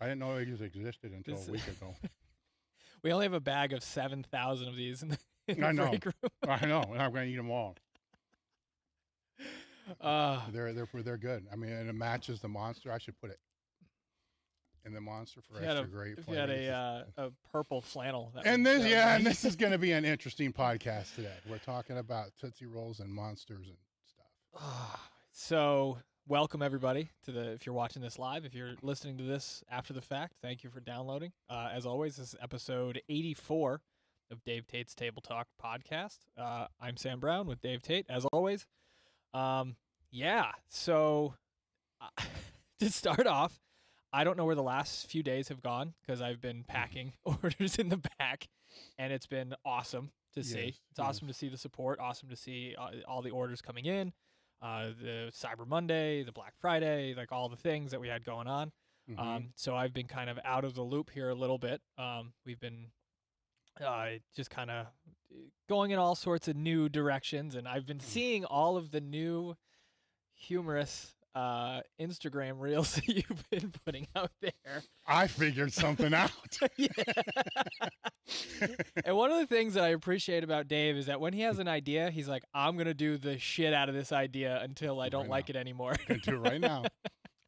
I didn't know these existed until a week ago. We only have a bag of 7,000 of these in the I know. break room. I know. And I'm going to eat them all. They're good. I mean, and it matches the monster. I should put it in the monster for extra great flavor. If you had a purple flannel. And this is going to be an interesting podcast today. We're talking about Tootsie Rolls and monsters and stuff. So welcome everybody if you're watching this live. If you're listening to this after the fact, thank you for downloading. As always, this is episode 84 of Dave Tate's TableTalk podcast. I'm Sam Brown with Dave Tate, as always. So to start off, I don't know where the last few days have gone because I've been packing orders in the back, and it's been awesome to see. It's awesome to see the support, awesome to see all the orders coming in, the Cyber Monday, the Black Friday, like all the things that we had going on. So I've been kind of out of the loop here a little bit. We've been just kind of going in all sorts of new directions, and I've been seeing all of the new humorous Instagram reels that you've been putting out there. I figured something out. And one of the things that I appreciate about Dave is that when he has an idea, he's like, I'm going to do the shit out of this idea until I don't like it anymore. I can do it right now.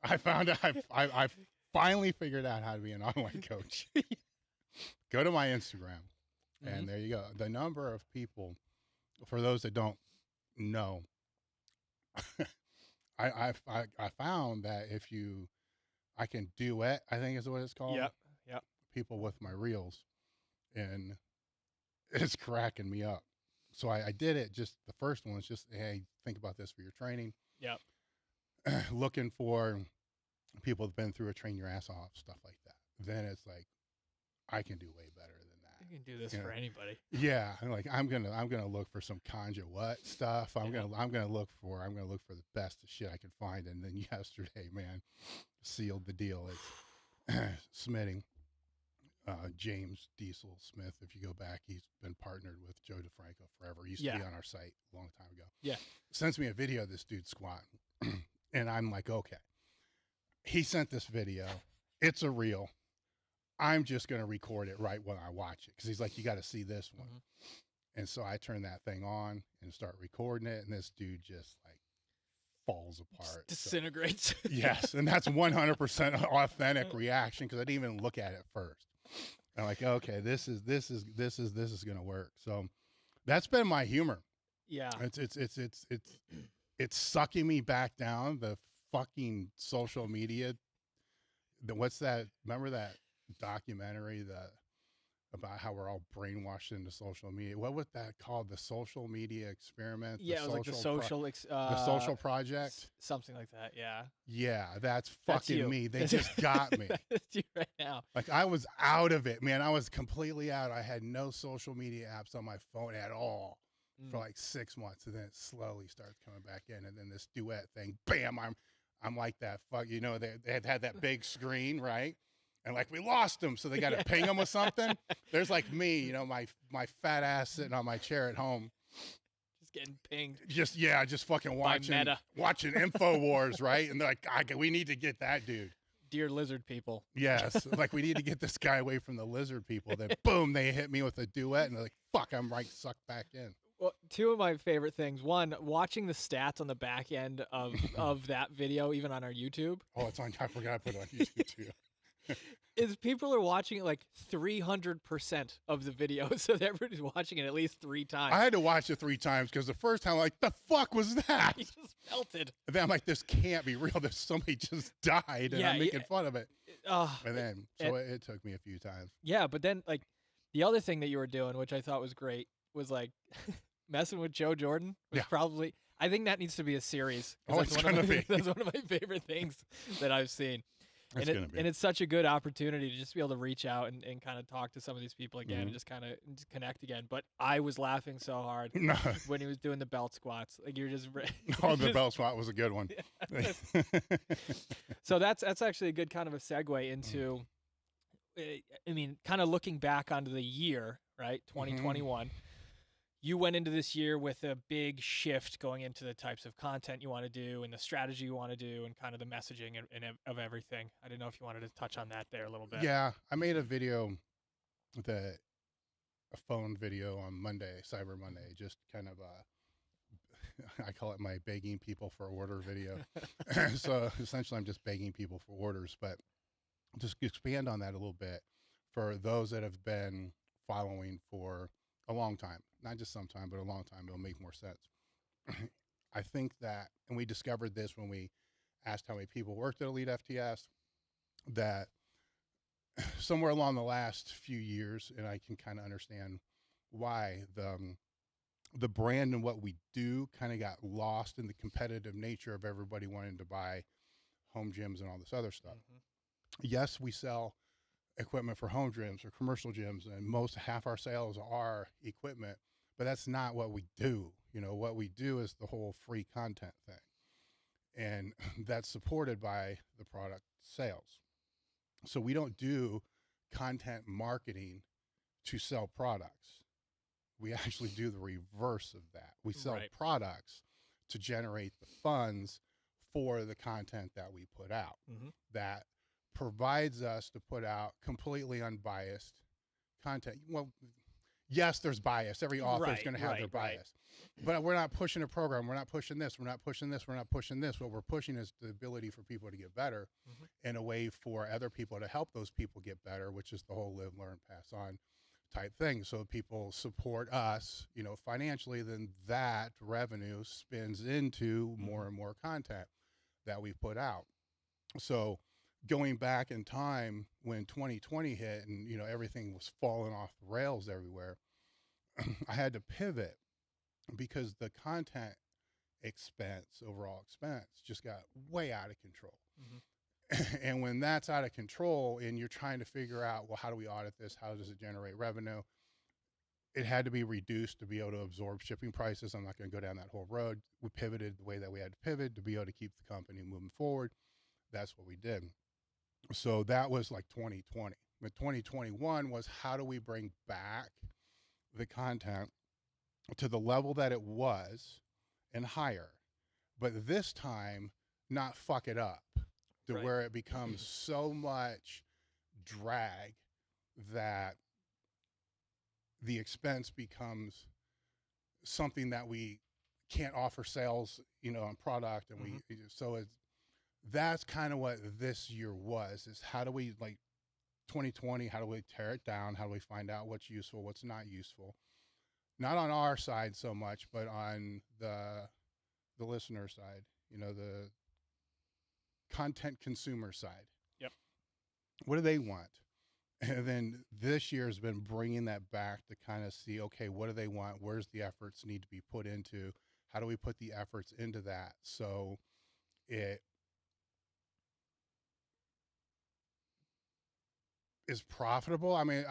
I found out, I finally figured out how to be an online coach. Go to my Instagram, and there you go. The number of people, for those that don't know, I found that I can duet, I think is what it's called. Yep. People with my reels, and it's cracking me up. So I did it. Just the first one was just, hey, think about this for your training. Yep. Looking for people that've been through a train your ass off, stuff like that. Then it's like, I can do way better than that. You can do this for anybody. Yeah, I'm gonna look for some conjure what stuff. I'm gonna look for the best shit I can find. And then yesterday, man, sealed the deal. It's Smithing, James Diesel Smith. If you go back, he's been partnered with Joe DeFranco forever. He used to be on our site a long time ago. Yeah, sends me a video of this dude squatting, and I'm like, okay. He sent this video. It's a reel. I'm just going to record it right when I watch it. Cause he's like, you got to see this one. And so I turn that thing on and start recording it. And this dude just like falls apart. Just disintegrates. So, yes. And that's 100% authentic reaction. Cause I didn't even look at it first. And I'm like, okay, this is going to work. So that's been my humor. Yeah. It's sucking me back down the fucking social media. What's that? Remember that documentary about how we're all brainwashed into social media? What was that called? The social media experiment? Yeah, it was like the social project, something like that. Yeah, that's fucking me. They just got me. That's you right now. Like I was out of it, man. I was completely out. I had no social media apps on my phone at all for like 6 months, and then it slowly starts coming back in. And then this duet thing, bam! I'm like that. Fuck, you know, they had that big screen, right? And like we lost them, so they got to ping them with something. There's like me, you know, my fat ass sitting on my chair at home, just getting pinged. Just fucking watching InfoWars, right? And they're like, we need to get that dude. Dear lizard people. Yes, like we need to get this guy away from the lizard people. Then boom, they hit me with a duet, and they're like, fuck, I'm right sucked back in. Well, two of my favorite things. One, watching the stats on the back end of that video, even on our YouTube. Oh, it's on. I forgot I put it on YouTube too. Is people are watching it like 300% of the video, so everybody's watching it at least 3 times. I had to watch it 3 times because the first time, I'm like, the fuck was that? He just melted. And then I'm like, this can't be real. There's somebody just died, and I'm making fun of it. And then, it took me a few times. Yeah, but then like the other thing that you were doing, which I thought was great, was like messing with Joe Jordan. Was probably. I think that needs to be a series. Oh, it's gonna be. That's one of my favorite things that I've seen. And it's such a good opportunity to just be able to reach out and kind of talk to some of these people again and just kind of connect again. But I was laughing so hard when he was doing the belt squats. Like you're just the belt squat was a good one. So that's actually a good kind of a segue into I mean, kind of looking back onto the year, right? 2021. you went into this year with a big shift going into the types of content you want to do and the strategy you want to do and kind of the messaging and of everything. I didn't know if you wanted to touch on that there a little bit. Yeah, I made a video, a phone video on Monday, Cyber Monday, just kind of I call it my begging people for order video. So essentially I'm just begging people for orders, but just expand on that a little bit for those that have been following for a long time, not just some time, but a long time. It'll make more sense. I think that, and we discovered this when we asked how many people worked at Elite FTS, that somewhere along the last few years, and I can kind of understand why, the brand and what we do kind of got lost in the competitive nature of everybody wanting to buy home gyms and all this other stuff. Yes, we sell equipment for home gyms or commercial gyms, and half our sales are equipment, but that's not what we do. You know, what we do is the whole free content thing, and that's supported by the product sales. So we don't do content marketing to sell products. We actually do the reverse of that. We sell products to generate the funds for the content that we put out. That provides us to put out completely unbiased content. Well, yes, there's bias. Every author is going to have their bias. But we're not pushing a program. We're not pushing this. We're not pushing this. We're not pushing this. What we're pushing is the ability for people to get better and a way for other people to help those people get better, which is the whole live, learn, pass on type thing. So people support us, you know, financially, then that revenue spins into more and more content that we put out. So going back in time when 2020 hit and, you know, everything was falling off the rails everywhere, I had to pivot because the content expense, overall expense, just got way out of control. And when that's out of control and you're trying to figure out, well, how do we audit this? How does it generate revenue? It had to be reduced to be able to absorb shipping prices. I'm not going to go down that whole road. We pivoted the way that we had to pivot to be able to keep the company moving forward. That's what we did. So that was like 2020. But 2021 was, how do we bring back the content to the level that it was and higher, but this time not fuck it up to where it becomes so much drag that the expense becomes something that we can't offer sales, you know, on product. And that's kind of what this year was, is how do we, like 2020, how do we tear it down? How do we find out what's useful, what's not useful? Not on our side so much, but on the listener side, you know, the content consumer side. Yep. What do they want? And then this year has been bringing that back to kind of see, okay, what do they want? Where's the efforts need to be put into? How do we put the efforts into that so it is profitable? I mean,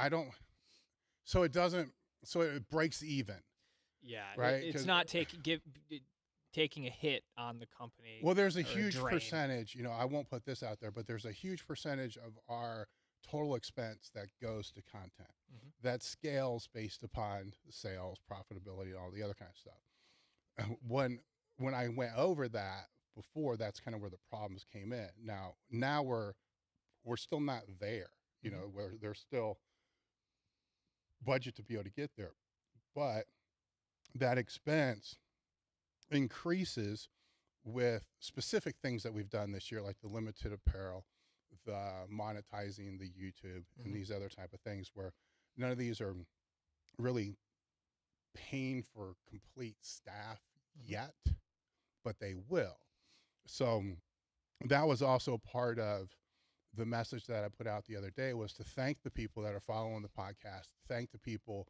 so it breaks even. Yeah, right. It's not taking a hit on the company. Well, there's a huge percentage, you know, I won't put this out there, but there's a huge percentage of our total expense that goes to content that scales based upon sales, profitability, all the other kind of stuff. When I went over that before, that's kind of where the problems came in. Now we're still not there, you know, where there's still budget to be able to get there, but that expense increases with specific things that we've done this year, like the limited apparel, the monetizing the YouTube, and these other type of things, where none of these are really paying for complete staff yet, but they will. So that was also part of the message that I put out the other day, was to thank the people that are following the podcast, thank the people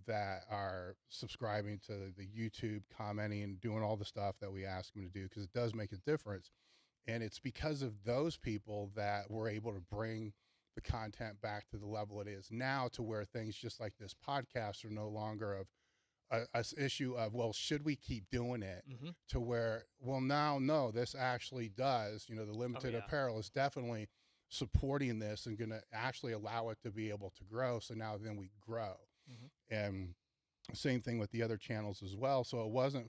that are subscribing to the YouTube, commenting, doing all the stuff that we ask them to do, because it does make a difference. And it's because of those people that we're able to bring the content back to the level it is now, to where things just like this podcast are no longer of a issue of, well, should we keep doing it, to where, well, now, no, this actually does, you know, the limited apparel is definitely supporting this and going to actually allow it to be able to grow. So now then we grow. And Same thing with the other channels as well. So if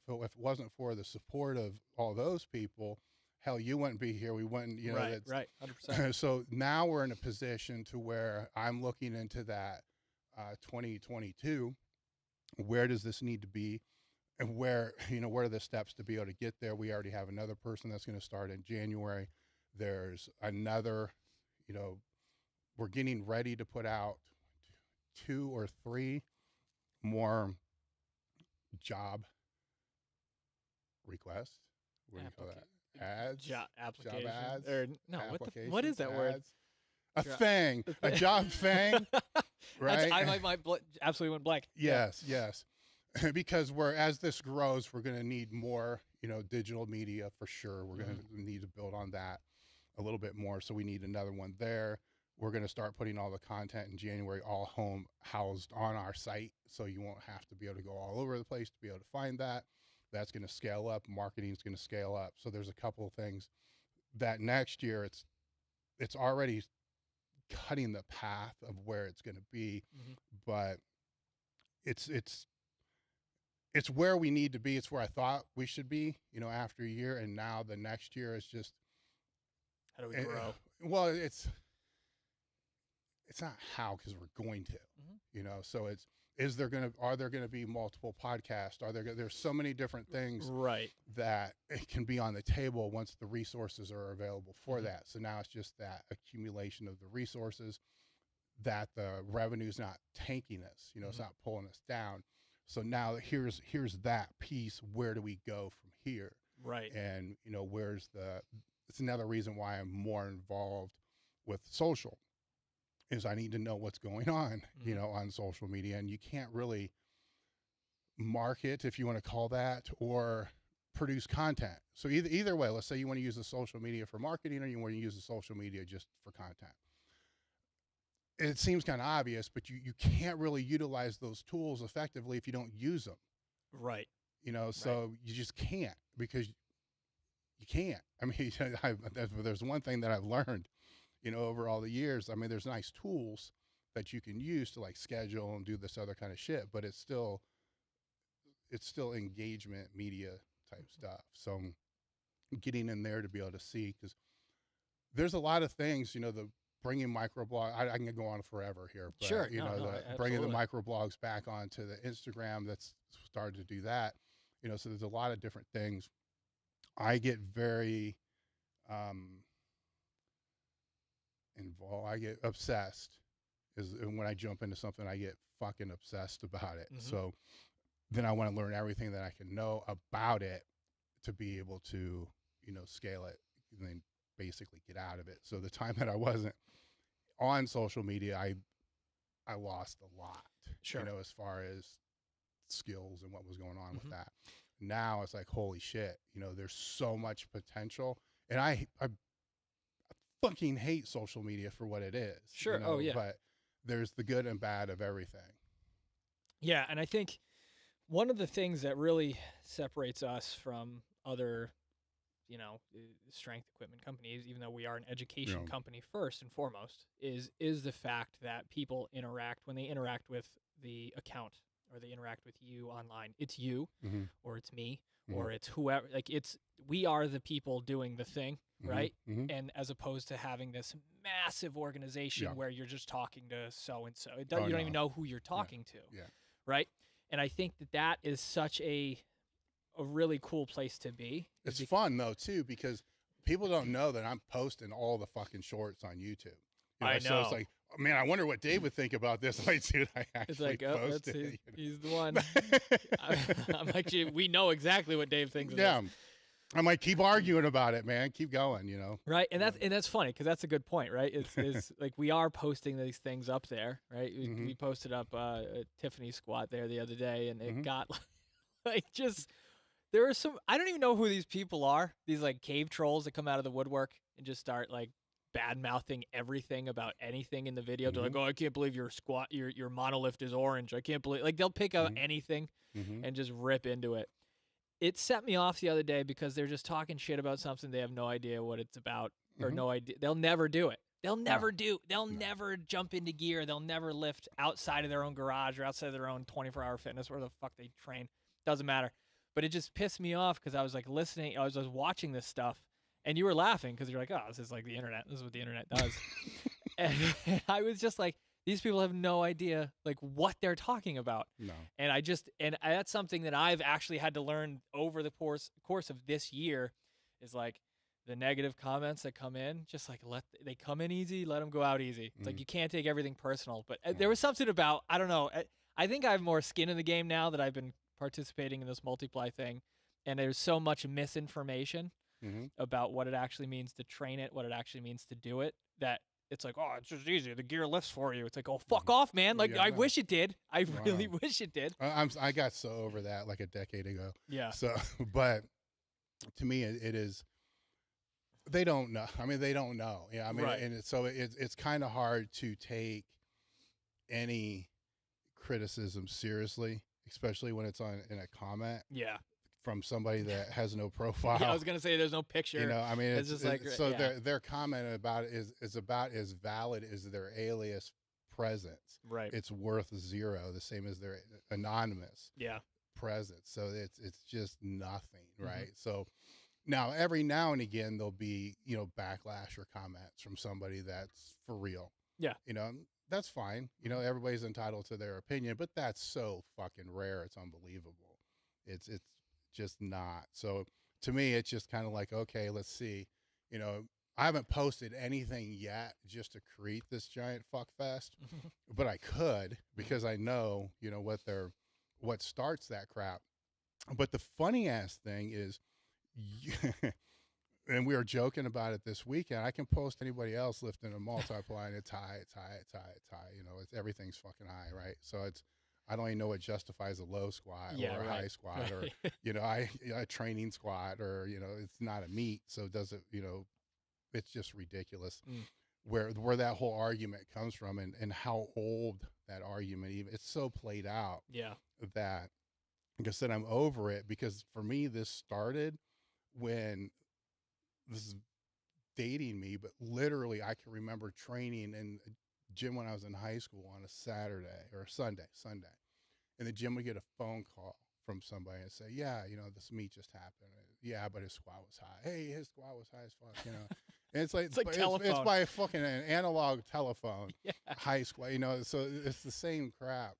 it wasn't for the support of all those people, hell, you wouldn't be here. We wouldn't, you know. Right, 100%. So now we're in a position to where I'm looking into that 2022. Where does this need to be? And where, you know, what are the steps to be able to get there? We already have another person that's going to start in January. There's another, you know, we're getting ready to put out 2 or 3 more job requests. What do you call that? Ads? Applications. Job ads? Or, no, what is that word? A thing. A job thing. Right? I absolutely went blank. Yes. Because as this grows, we're going to need more, you know, digital media for sure. We're going to need to build on that a little bit more. So we need another one there. We're going to start putting all the content in January, all housed on our site. So you won't have to be able to go all over the place to be able to find that. That's going to scale up. Marketing is going to scale up. So there's a couple of things that next year it's already cutting the path of where it's going to be, but it's where we need to be. It's where I thought we should be, you know, after a year. And now the next year is just, how do we grow? Well, it's not how, because we're going to, you know, so are there going to be multiple podcasts? There's so many different things that it can be on the table once the resources are available for that. So now it's just that accumulation of the resources, that the revenue's not tanking us, you know, it's not pulling us down. So now here's that piece. Where do we go from here? Right. And, you know, it's another reason why I'm more involved with social, is I need to know what's going on, you know, on social media. And you can't really market, if you want to call that, or produce content. So either way, let's say you want to use the social media for marketing, or you want to use the social media just for content. It seems kind of obvious, but you can't really utilize those tools effectively if you don't use them. Right. You know, so you just can't, because you can't. I mean, there's one thing that I've learned, you know, over all the years. I mean, there's nice tools that you can use to like schedule and do this other kind of shit, but it's still engagement media type stuff. So getting in there to be able to see, because there's a lot of things, you know, the bringing microblog, I can go on forever here, but sure, you know, bringing the microblogs back onto the Instagram, that's started to do that, you know, so there's a lot of different things. I get very, involved. I get obsessed. And when I jump into something, I get fucking obsessed about it. So then I want to learn everything that I can know about it to be able to, you know, scale it and then basically get out of it. So the time that I wasn't on social media, I lost a lot, you know, as far as skills and what was going on with that. Now it's like, holy shit, you know, there's so much potential. And I fucking hate social media for what it is. Sure. You know, but there's the good and bad of everything. Yeah. And I think one of the things that really separates us from other, you know, strength equipment companies, even though we are an education company first and foremost, is the fact that people interact, when they interact with the account or they interact with you online, it's you or it's me or it's whoever, like we are the people doing the thing. Right. And as opposed to having this massive organization where you're just talking to so-and-so, you don't even know who you're talking to. Right. And I think that is such a really cool place to be. It's fun though, too, because people don't know that I'm posting all the fucking shorts on YouTube. You know, I know. So it's like, oh, man, I wonder what Dave would think about this. Like, dude, I actually posted it. He's the one. I'm like, we know exactly what Dave thinks of this. I might keep arguing about it, man. Keep going, you know. Right, and that's funny because that's a good point, right? It's like we are posting these things up there, right? We posted up a Tiffany squat there the other day, and it got like just there are some, I don't even know who these people are. These like cave trolls that come out of the woodwork and just start like bad mouthing everything about anything in the video. They're like, oh, I can't believe your monolift is orange. I can't believe, like they'll pick out anything and just rip into it. It set me off the other day because they're just talking shit about something they have no idea what it's about or no idea. They'll never do it. They'll never never jump into gear. They'll never lift outside of their own garage or outside of their own 24-hour fitness, where the fuck they train. Doesn't matter. But it just pissed me off because I was like listening, I was watching this stuff, and you were laughing because you're like, oh, this is like the internet. This is what the internet does. and I was just like, these people have no idea like what they're talking about. No. And that's something that I've actually had to learn over the course of this year is like the negative comments that come in, just like they come in easy, let them go out easy. It's like you can't take everything personal. But there was something about, I don't know, I think I have more skin in the game now that I've been participating in this multiply thing, and there's so much misinformation about what it actually means to train it, what it actually means to do it, that it's like, oh, it's just easy. The gear lifts for you. It's like, oh, fuck off, man. Like, I wish it did. I really wish it did. I got so over that like a decade ago. Yeah. So, but to me, it is. They don't know. I mean, they don't know. Yeah. I mean, and it's kind of hard to take any criticism seriously, especially when it's in a comment. Yeah. From somebody that has no profile. Yeah, I was gonna say there's no picture. You know, I mean, it's just like so. Yeah. Their comment about it is about as valid as their alias presence. Right. It's worth 0, the same as their anonymous. Yeah. Presence. So it's just nothing, right? So now every now and again there'll be backlash or comments from somebody that's for real. Yeah. That's fine. Everybody's entitled to their opinion, but that's so fucking rare. It's unbelievable. It's just not. So to me, it's just kind of like, okay, let's see. I haven't posted anything yet just to create this giant fuck fest, but I could, because I know, what starts that crap. But the funny ass thing is, and we were joking about it this weekend, I can post anybody else lifting a multiply and it's high. It's everything's fucking high, right? So I don't even know what justifies a low squat or a high squat or, a training squat or, it's not a meet. So does it, it's just ridiculous where that whole argument comes from and how old that argument even, it's so played out. Yeah. That, like I said, I'm over it, because for me, this started when this is dating me, but literally I can remember training in a gym when I was in high school on a Saturday or a Sunday. And the gym would get a phone call from somebody and say, yeah, this meet just happened. Yeah, but his squat was high. Hey, his squat was high as fuck, And it's like, it's by a fucking an analog telephone, high squat, so it's the same crap.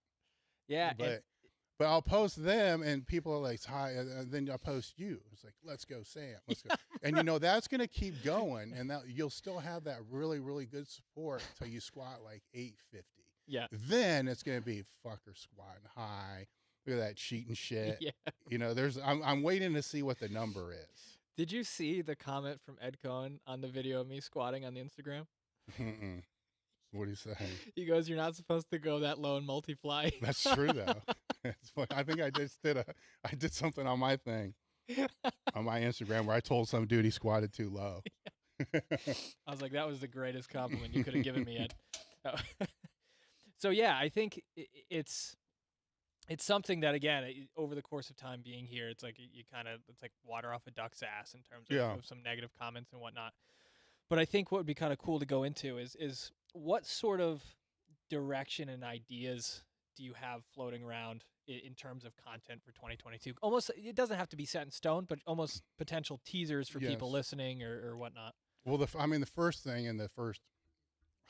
Yeah. But I'll post them and people are like, hi, and then I'll post you. It's like, let's go, Sam. Let's go. And that's going to keep going, and that you'll still have that really, really good support until you squat like 850. Yeah. Then it's going to be fucker squatting high. Look at that cheating shit. Yeah. I'm waiting to see what the number is. Did you see the comment from Ed Coan on the video of me squatting on the Instagram? Mm-mm. What do you say? He goes, "You're not supposed to go that low and multiply." That's true, though. I think I did something on my thing, on my Instagram, where I told some dude he squatted too low. I was like, that was the greatest compliment you could have given me, Ed. So yeah, I think it's something that, again, over the course of time being here, it's like it's like water off a duck's ass in terms of some negative comments and whatnot. But I think what would be kind of cool to go into is what sort of direction and ideas do you have floating around in terms of content for 2022? Almost, it doesn't have to be set in stone, but almost potential teasers for people listening or whatnot. Well, the first thing, and the first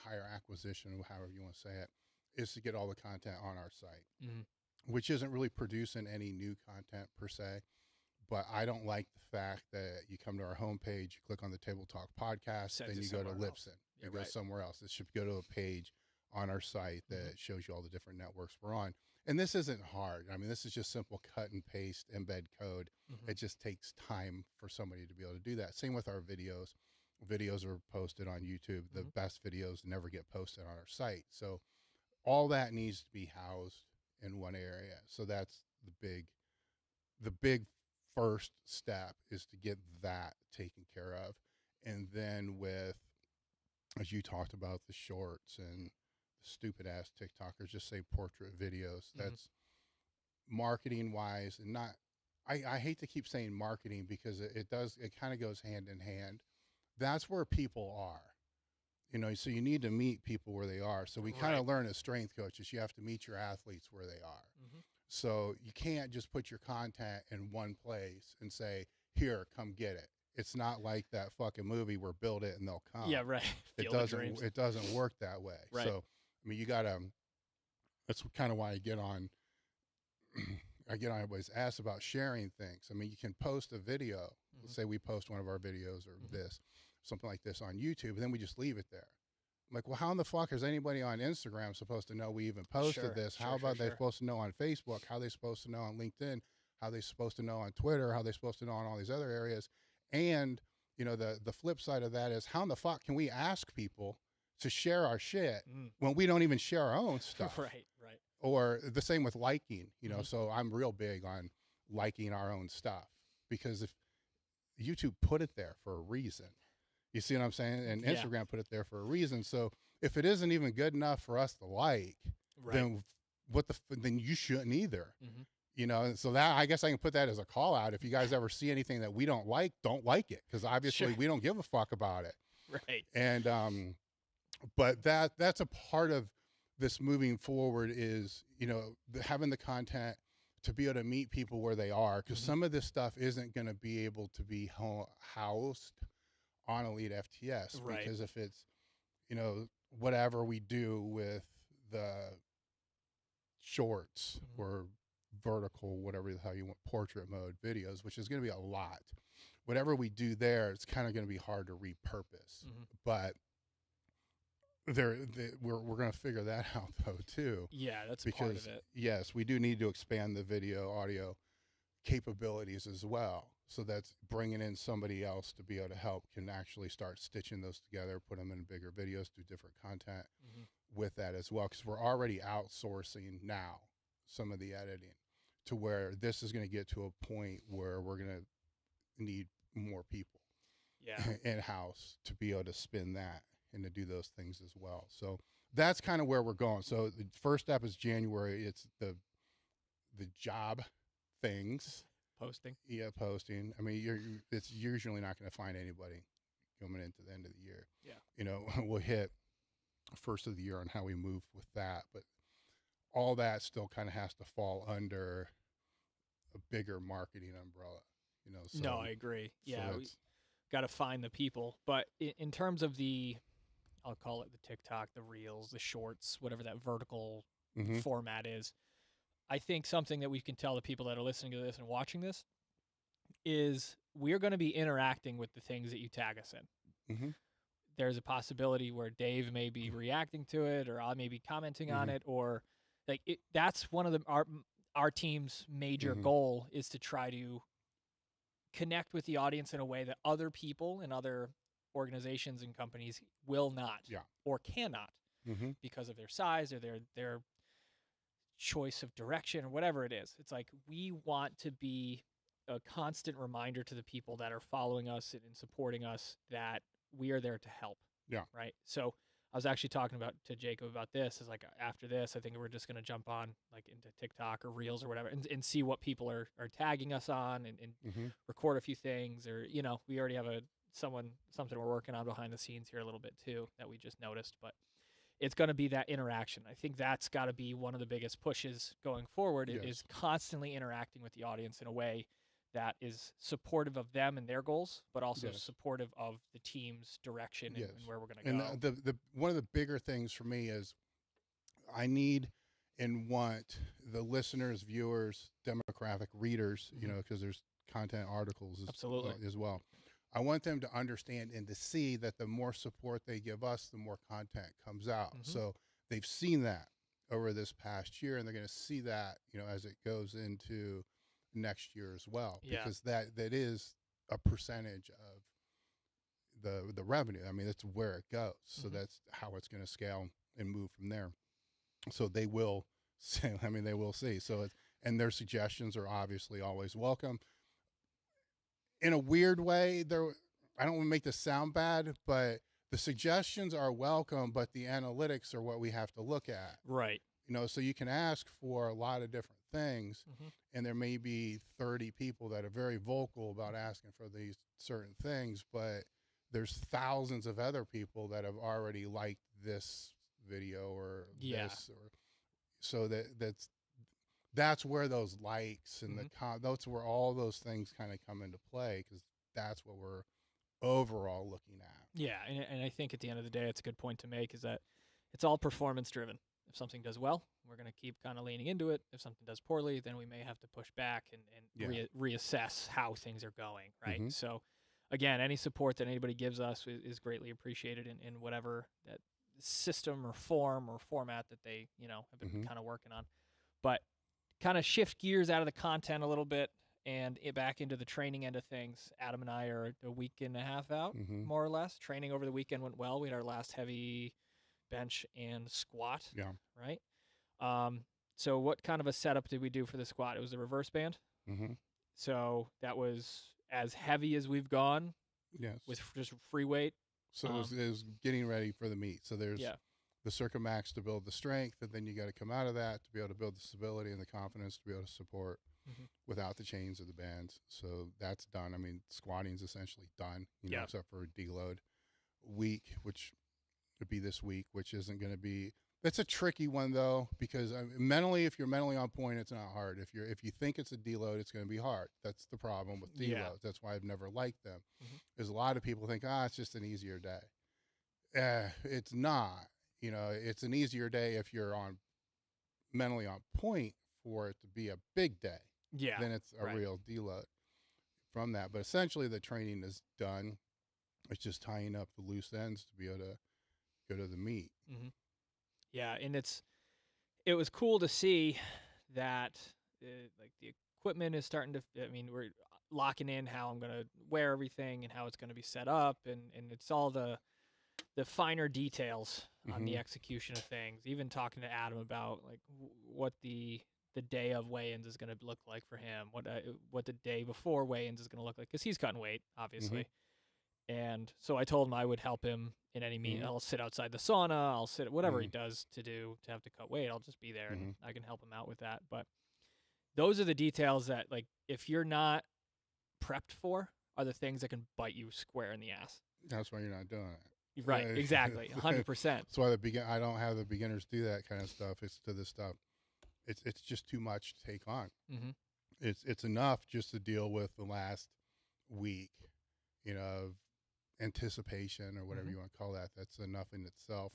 higher acquisition, however you want to say it, is to get all the content on our site, which isn't really producing any new content per se. But I don't like the fact that you come to our homepage, you click on the TableTalk podcast, then you go to Lipson. You go somewhere else. It should go to a page on our site that shows you all the different networks we're on. And this isn't hard. I mean, this is just simple cut and paste, embed code. It just takes time for somebody to be able to do that. Same with our videos. Videos are posted on YouTube. The best videos never get posted on our site. So all that needs to be housed in one area. So that's the big first step, is to get that taken care of. And then with, as you talked about, the shorts and the stupid ass TikTokers just say portrait videos. That's marketing wise, and not, I hate to keep saying marketing, because it kind of goes hand in hand. That's where people are. so you need to meet people where they are. So we kind of learn as strength coaches, you have to meet your athletes where they are. So you can't just put your content in one place and say, here, come get it. It's not like that fucking movie where build it and they'll come. Yeah, right. It doesn't work that way. Right. So, I mean, you got to, that's kind of why I get on everybody's ass about sharing things. I mean, you can post a video. Let's say we post one of our videos or something like this on YouTube, and then we just leave it there. I'm like, well, how in the fuck is anybody on Instagram supposed to know we even posted this? How about they supposed to know on Facebook? How are they supposed to know on LinkedIn? How are they supposed to know on Twitter? How are they supposed to know on all these other areas? And, the flip side of that is, how in the fuck can we ask people to share our shit when we don't even share our own stuff? Right. Or the same with liking, so I'm real big on liking our own stuff, because if YouTube put it there for a reason. You see what I'm saying? And Instagram put it there for a reason. So if it isn't even good enough for us to like, then then you shouldn't either. So that, I guess I can put that as a call out. If you guys ever see anything that we don't like it, because obviously we don't give a fuck about it. Right. And but that's a part of this moving forward is, having the content to be able to meet people where they are, because some of this stuff isn't going to be able to be housed on Elite FTS, because if it's, whatever we do with the shorts or vertical, whatever the hell you want, portrait mode videos, which is going to be a lot, whatever we do there, it's kind of going to be hard to repurpose. But we're going to figure that out though too. Yeah, that's because, part of it. Yes, we do need to expand the video audio capabilities as well. So that's bringing in somebody else to be able to help can actually start stitching those together, put them in bigger videos, do different content with that as well. Because we're already outsourcing now some of the editing, to where this is going to get to a point where we're going to need more people in-house to be able to spin that and to do those things as well. So that's kind of where we're going. So the first step is January. It's the job things. Posting. Yeah, posting. I mean, it's usually not going to find anybody coming into the end of the year. Yeah. We'll hit first of the year on how we move with that, but all that still kind of has to fall under a bigger marketing umbrella. So, no, I agree. Yeah, so we got to find the people. But in terms of I'll call it the TikTok, the Reels, the Shorts, whatever that vertical format is, I think something that we can tell the people that are listening to this and watching this is we're going to be interacting with the things that you tag us in. There's a possibility where Dave may be reacting to it, or I may be commenting on it, or that's one of our team's major goal, is to try to connect with the audience in a way that other people and other organizations and companies will not or cannot because of their size or their choice of direction or whatever it is. It's like we want to be a constant reminder to the people that are following us and supporting us that we are there to help. Yeah. Right. So I was actually talking to Jacob about this. Is like, after this, I think we're just going to jump on into TikTok or Reels or whatever and see what people are tagging us on and record a few things, or, we already have something we're working on behind the scenes here a little bit too that we just noticed, but it's going to be that interaction. I think that's got to be one of the biggest pushes going forward. It is constantly interacting with the audience in a way that is supportive of them and their goals, but also supportive of the team's direction and where we're going to go. And the one of the bigger things for me is I need and want the listeners, viewers, demographic readers, because there's content articles as well. I want them to understand and to see that the more support they give us, the more content comes out. So they've seen that over this past year, and they're going to see that, as it goes into next year as well, because that is a percentage of the revenue. I mean, that's where it goes. So that's how it's going to scale and move from there. So they will see. I mean, they will see. So and their suggestions are obviously always welcome. In a weird way, I don't want to make this sound bad, but the suggestions are welcome, but the analytics are what we have to look at. Right. So you can ask for a lot of different things, and there may be 30 people that are very vocal about asking for these certain things, but there's thousands of other people that have already liked this video or this, or so that's where those likes and that's where all those things kind of come into play, because that's what we're overall looking at. Yeah, and I think at the end of the day, it's a good point to make, is that it's all performance driven. If something does well, we're going to keep kind of leaning into it. If something does poorly, then we may have to push back and reassess how things are going, right? So, again, any support that anybody gives us is greatly appreciated in whatever that system or form or format that they, have been kind of working on. But kind of shift gears out of the content a little bit and back into the training end of things. Adam and I are a week and a half out, more or less. Training over the weekend went well. We had our last heavy bench and squat, right? So what kind of a setup did we do for the squat? It was the reverse band. So that was as heavy as we've gone. Yes. With just free weight. So it was getting ready for the meet. So there's the Circuit Max to build the strength, and then you got to come out of that to be able to build the stability and the confidence to be able to support without the chains or the bands. So that's done. I mean, squatting's essentially done, except for a deload week, which would be this week, which isn't going to be. That's a tricky one though, because mentally, if you're mentally on point, it's not hard. If you think it's a deload, it's going to be hard. That's the problem with deloads. That's why I've never liked them. Is a lot of people think, it's just an easier day. It's not. It's an easier day if you're mentally on point for it to be a big day. Yeah. Then it's a real deload from that. But essentially the training is done. It's just tying up the loose ends to be able to go to the meet. Yeah, and it was cool to see that like the equipment is starting to. I mean, we're locking in how I'm gonna wear everything and how it's gonna be set up, and it's all the finer details on the execution of things. Even talking to Adam about like what the day of weigh-ins is gonna look like for him, what the day before weigh-ins is gonna look like, because he's cutting weight, obviously. And so I told him I would help him in any meet. I'll sit outside the sauna. I'll sit whatever he does to have to cut weight. I'll just be there and I can help him out with that. But those are the details that, like, if you're not prepped for, are the things that can bite you square in the ass. That's why you're not doing it. Right. Exactly. 100%. That's why I don't have the beginners do that kind of stuff. It's to this stuff. It's just too much to take on. It's enough just to deal with the last week, of anticipation or whatever you want to call that. That's enough in itself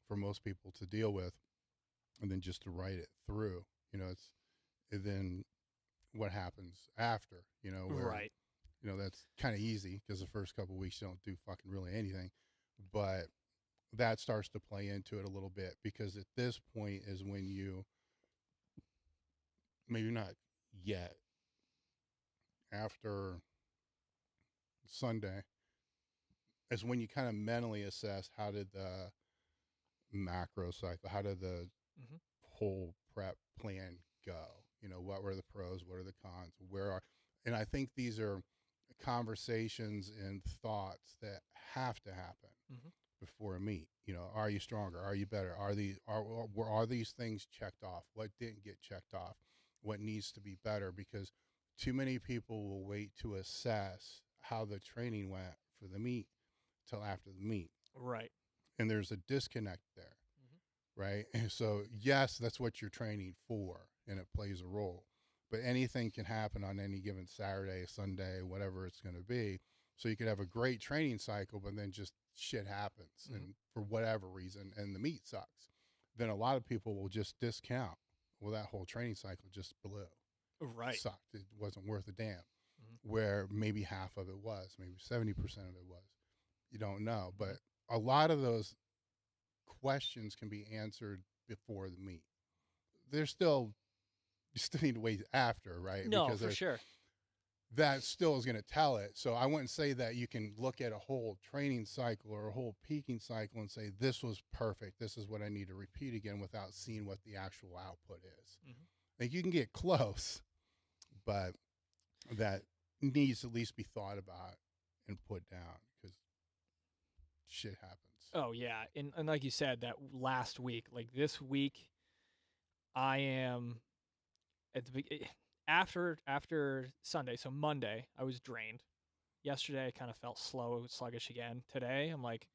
for most people to deal with, and then just to write it through. It's then what happens after. Where, that's kind of easy because the first couple of weeks you don't do fucking really anything, but that starts to play into it a little bit, because at this point is when you, maybe not yet, after Sunday is when you kind of mentally assess how did the macro cycle, how did the whole prep plan go? What were the pros, what are the cons, and I think these are conversations and thoughts that have to happen before a meet. Are you stronger? Are you better? Are these things checked off? What didn't get checked off? What needs to be better? Because too many people will wait to assess how the training went for the meet till after the meet. Right. And there's a disconnect there. Right. And so, yes, that's what you're training for, and it plays a role. But anything can happen on any given Saturday, Sunday, whatever it's going to be. So you could have a great training cycle, but then just shit happens, and for whatever reason, and the meet sucks. Then a lot of people will just discount. Well, that whole training cycle just blew. Right. Sucked. It wasn't worth a damn. Where maybe half of it was, maybe 70% of it was. You don't know. But a lot of those questions can be answered before the meet. You still need to wait after, right? No, because for sure. That still is going to tell it. So I wouldn't say that you can look at a whole training cycle or a whole peaking cycle and say, this was perfect, this is what I need to repeat again, without seeing what the actual output is. Like, you can get close, but that needs to at least be thought about and put down, because shit happens. Oh yeah. And like you said, that last week, like this week, I am at the after Sunday. So Monday I was drained. Yesterday I kind of felt slow, sluggish again. Today I'm like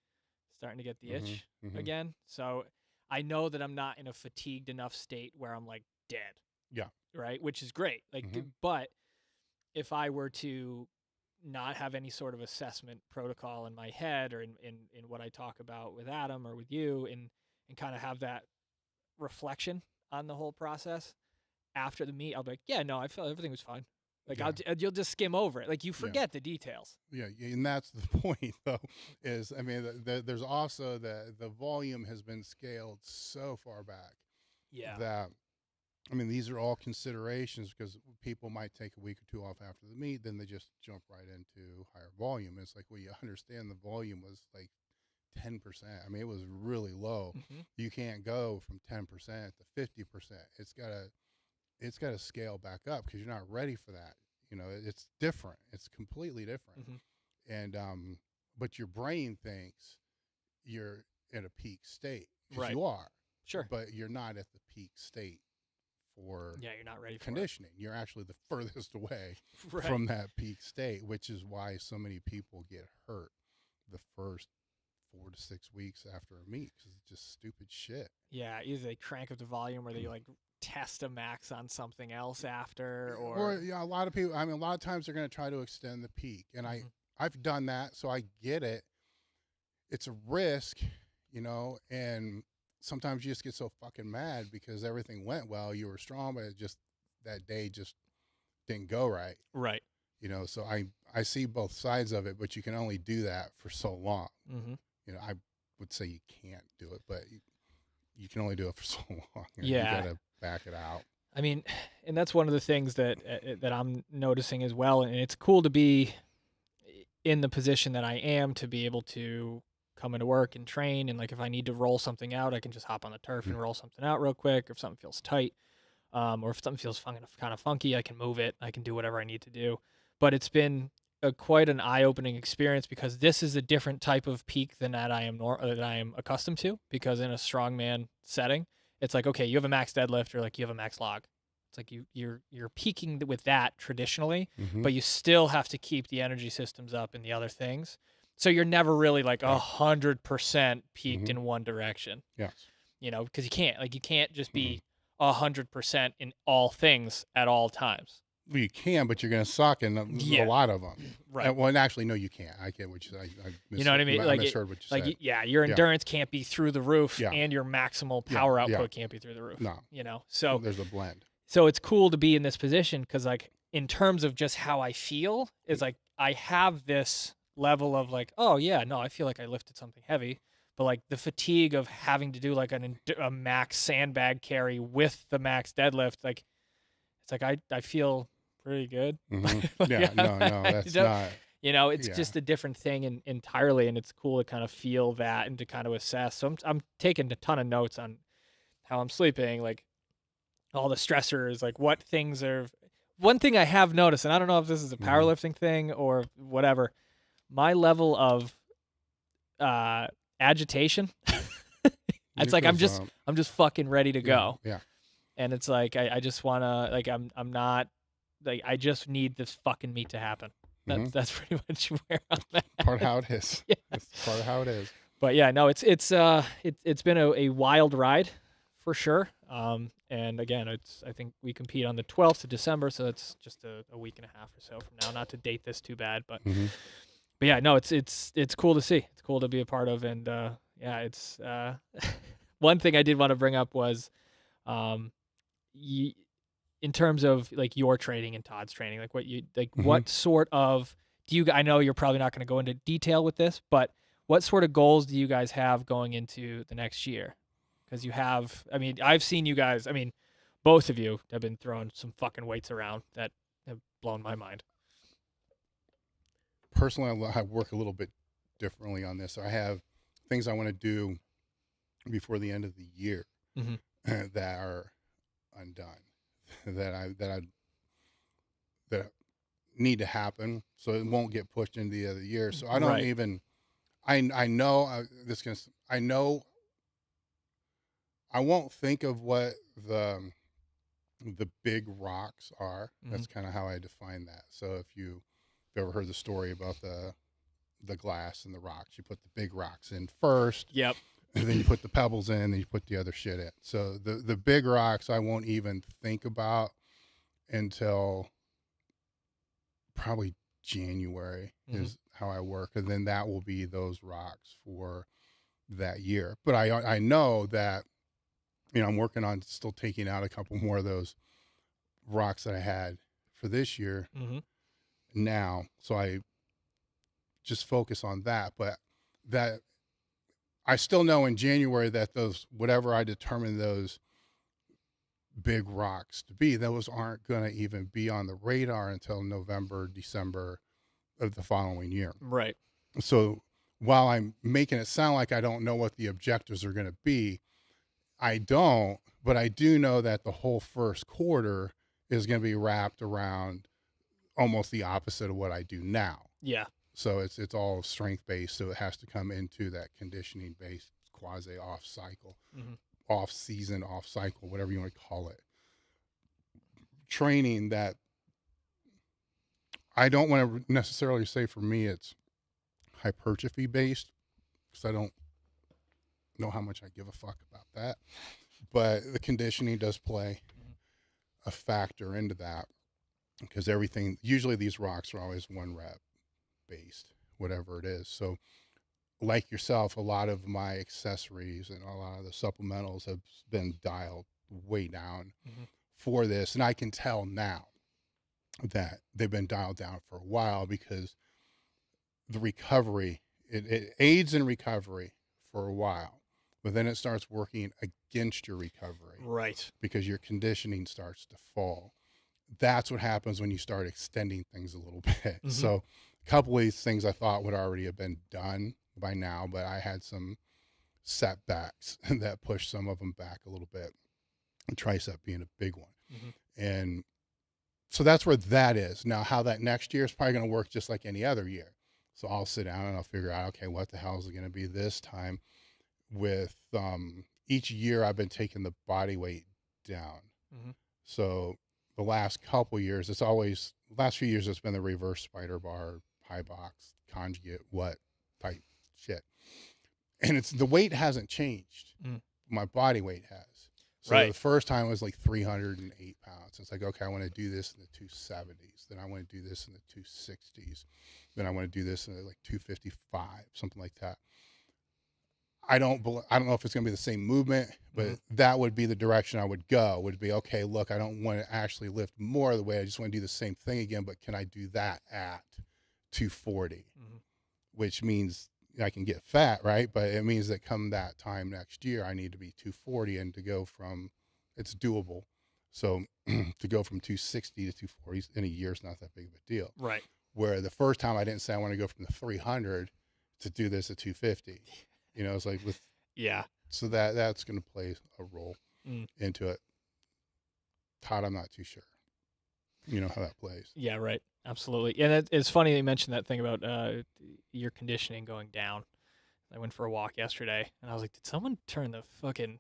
starting to get the Mhm, itch mhm. again. So I know that I'm not in a fatigued enough state where I'm like dead, Yeah. right? Which is great. Like, Mhm. but if I were to not have any sort of assessment protocol in my head or in what I talk about with Adam or with you and kind of have that reflection on the whole process after the meet, I'll be like, yeah, no, I felt everything was fine. Like Yeah. you'll just skim over it. Like you Yeah. forget the details. Yeah, and that's the point, though. Is I mean, there's also the volume has been scaled so far back Yeah. that I mean, these are all considerations because people might take a week or two off after the meet, then they just jump right into higher volume. It's like, well, you understand the volume was like 10%. I mean, it was really low. You can't go from 10% to 50%. It's got to scale back up because you're not ready for that. You know, it's different. It's completely different. And but your brain thinks you're at a peak state because Right. you are. Sure. But you're not at the peak state for Yeah, you're not ready for conditioning. You're actually the furthest away Right. from that peak state, which is why so many people get hurt the first 4 to 6 weeks after a meet because it's just stupid shit. Yeah, either they crank up the volume or they like test a max on something else after, or yeah, a lot of people. I mean, a lot of times they're going to try to extend the peak, and I've done that, so I get it. It's a risk, you know, and sometimes you just get so fucking mad because everything went well, you were strong, but it just that day just didn't go right. Right. You know, so I see both sides of it, but you can only do that for so long. You know, I would say you can't do it, but you can only do it for so long. You got to back it out. I mean, and that's one of the things that that I'm noticing as well, and it's cool to be in the position that I am to be able to come into work and train, and like if I need to roll something out, I can just hop on the turf and roll something out real quick. If something feels tight, or if something feels kind of funky, I can move it. I can do whatever I need to do. But it's been quite an eye-opening experience because this is a different type of peak than that I am accustomed to. Because in a strongman setting, it's like, okay, you have a max deadlift or like you have a max log. It's like you're peaking with that traditionally, but you still have to keep the energy systems up in the other things. So you're never really like 100% peaked in one direction. Yes. You know, because you can't just be 100% in all things at all times. Well, you can, but you're going to suck in a lot of them. Right. Well, actually, no, you can't. I get what you say. You know what I mean? I misheard what you said. Yeah, your endurance can't be through the roof, and your maximal power output can't be through the roof. No. You know, so there's a blend. So it's cool to be in this position because, like, in terms of just how I feel, is like I have this level of like, oh yeah, no, I feel like I lifted something heavy, but like the fatigue of having to do like a max sandbag carry with the max deadlift, like it's like I feel pretty good. Like, no, that's not. You know, it's just a different thing entirely, and it's cool to kind of feel that and to kind of assess. So I'm taking a ton of notes on how I'm sleeping, like all the stressors, like what things are. One thing I have noticed, and I don't know if this is a powerlifting thing or whatever, my level of agitation. It's like I'm just fucking ready to go. Yeah. And it's like I just wanna like I'm not like I just need this fucking meet to happen. That's pretty much where I'm at. Part of how it is. Yeah. It's part of how it is. But yeah, no, it's been a wild ride for sure. And again, I think we compete on the 12th of December, so it's just a week and a half or so from now. Not to date this too bad, but yeah, no, it's cool to see. It's cool to be a part of, and yeah, it's one thing I did want to bring up was, in terms of like your training and Todd's training, like what sort of I know you're probably not going to go into detail with this, but what sort of goals do you guys have going into the next year? Because you have, I mean, I've seen you guys, I mean, both of you have been throwing some fucking weights around that have blown my mind. Personally, I work a little bit differently on this. I have things I want to do before the end of the year that are undone, that need to happen, so it won't get pushed into the other year. So I don't even. I know this can. I know. I won't think of what the big rocks are. That's kind of how I define that. So if you you ever heard the story about the glass and the rocks? You put the big rocks in first. Yep. And then you put the pebbles in, and you put the other shit in. So the big rocks I won't even think about until probably January is how I work, and then that will be those rocks for that year. But I know that, I'm working on still taking out a couple more of those rocks that I had for this year now. So I just focus on that. But that I still know in January that those, whatever I determine those big rocks to be, those aren't going to even be on the radar until November, December of the following year. Right. So while I'm making it sound like I don't know what the objectives are going to be, I don't, but I do know that the whole first quarter is going to be wrapped around almost the opposite of what I do now. Yeah. So it's all strength based. So it has to come into that conditioning based quasi off cycle, off season, off cycle, whatever you want to call it. Training that I don't want to necessarily say for me it's hypertrophy based, because I don't know how much I give a fuck about that. But the conditioning does play a factor into that, because everything, usually these rocks are always 1 rep based, whatever it is. So like yourself, a lot of my accessories and a lot of the supplementals have been dialed way down for this. And I can tell now that they've been dialed down for a while, because the recovery, it aids in recovery for a while, but then it starts working against your recovery. Right. Because your conditioning starts to fall. That's what happens when you start extending things a little bit. So a couple of these things I thought would already have been done by now, but I had some setbacks that pushed some of them back a little bit, and tricep being a big one. And so that's where that is. Now, how that next year is probably going to work just like any other year. So I'll sit down and I'll figure out, okay, what the hell is it going to be this time? With each year I've been taking the body weight down. So the last couple years, it's always, last few years, it's been the reverse spider bar, high box, conjugate, what type shit. And it's, the weight hasn't changed. My body weight has. So the first time it was like 308 pounds. It's like, okay, I want to do this in the 270s. Then I want to do this in the 260s. Then I want to do this in like 255, something like that. I don't know if it's going to be the same movement, but that would be the direction I would go, would be, okay, look, I don't want to actually lift more of the weight. I just want to do the same thing again, but can I do that at 240, which means I can get fat, right? But it means that come that time next year, I need to be 240, and to go from, it's doable. So to go from 260 to 240 in a year is not that big of a deal. Right. Where the first time I didn't say I want to go from the 300 to do this at 250. It's like with, so that's going to play a role into it. Todd, I'm not too sure. How that plays. Yeah, right. Absolutely. And it's funny that you mentioned that thing about your conditioning going down. I went for a walk yesterday, and I was like, did someone turn the fucking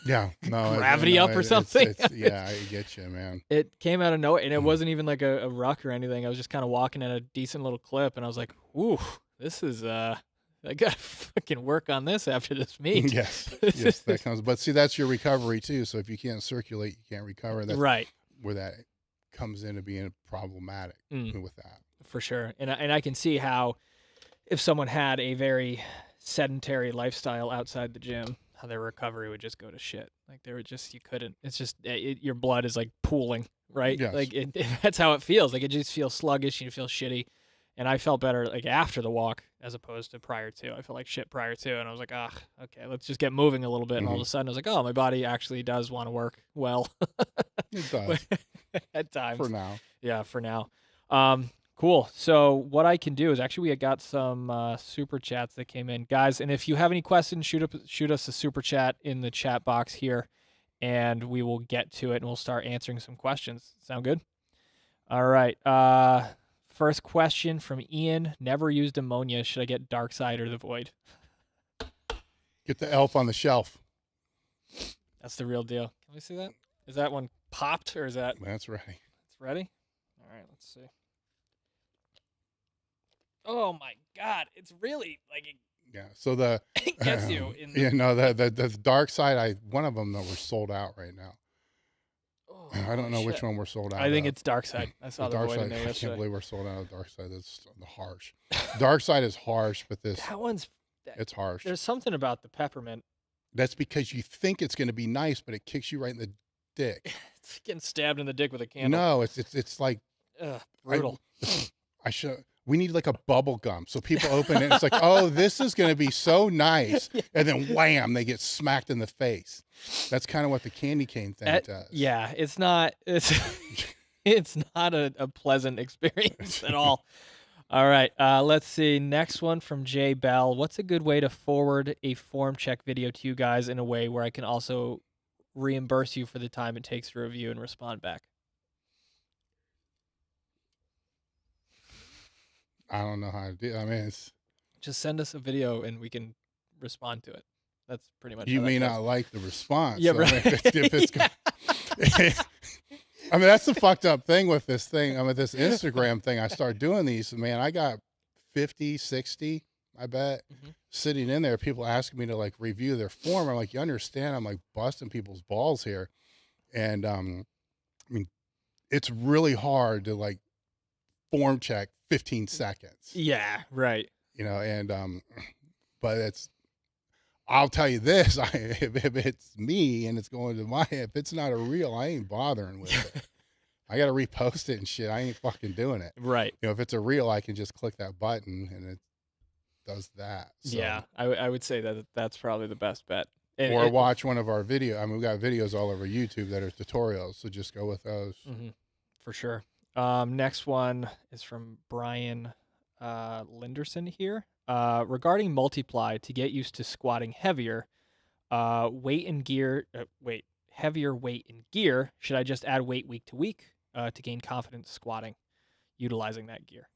gravity up or something? Yeah, I get you, man. It came out of nowhere, and it wasn't even like a ruck or anything. I was just kind of walking at a decent little clip, and I was like, ooh, this is... I gotta fucking work on this after this meet. Yes, that comes. But see, that's your recovery too. So if you can't circulate, you can't recover. That's right where that comes into being problematic with that. For sure. And I can see how if someone had a very sedentary lifestyle outside the gym, how their recovery would just go to shit. Like they were just, you couldn't. It's just your blood is like pooling, right? Yes. Like that's how it feels. Like it just feels sluggish. You feel shitty. And I felt better like after the walk as opposed to prior to. I felt like shit prior to, and I was like, okay, let's just get moving a little bit. And all of a sudden, I was like, oh, my body actually does want to work well. It does. At times. For now. Yeah, for now. Cool. So what I can do is actually we got some super chats that came in, guys. And if you have any questions, shoot us a super chat in the chat box here, and we will get to it and we'll start answering some questions. Sound good? All right. First question from Ian. Never used ammonia. Should I get Darkside or the Void? Get the elf on the shelf. That's the real deal. Can we see that? Is that one popped or is that? That's ready. It's ready? All right, let's see. Oh my God. It's really like Yeah. So the it gets you in the, yeah, no, the Darkside, one of them though, we're sold out right now. oh, I don't holy know shit. which one we're sold out. I think of. it's Darkside. I saw the void in there I can't yesterday. believe we're sold out of Darkside. That's harsh. Darkside is harsh, but That one's it's harsh. there's something about the peppermint. That's because you think it's going to be nice, but it kicks you right in the dick. It's getting stabbed in the dick with a candle. No, it's like brutal. We need like a bubble gum so people open it. It's like, oh, this is going to be so nice, and then wham, they get smacked in the face. That's kind of what the candy cane thing does. Yeah, it's not. It's not a pleasant experience at all. All right, let's see. Next one from Jay Bell. What's a good way to forward a form check video to you guys in a way where I can also reimburse you for the time it takes to review and respond back? I don't know how to do. I mean, just send us a video and we can respond to it. That's pretty much. You may not like the response. Yeah, so right. If it's I mean, that's the fucked up thing with this thing. I mean, this Instagram thing. I started doing these. Man, I got 50, 60. I bet sitting in there, people asking me to like review their form. I'm like, you understand? I'm like busting people's balls here, and I mean, it's really hard to like form check 15 seconds. Yeah, right. You know, and but I'll tell you this, if it's me and it's going to if it's not a reel, I ain't bothering with it. I got to repost it and shit. I ain't fucking doing it. Right. You know, if it's a reel, I can just click that button and it does that. So. Yeah, I would say that's probably the best bet. Or watch one of our videos. I mean, we got videos all over YouTube that are tutorials, so just go with those. For sure. Next one is from Brian Linderson here. Regarding multiply, to get used to squatting heavier, heavier weight in gear, should I just add weight week to week to gain confidence squatting, utilizing that gear?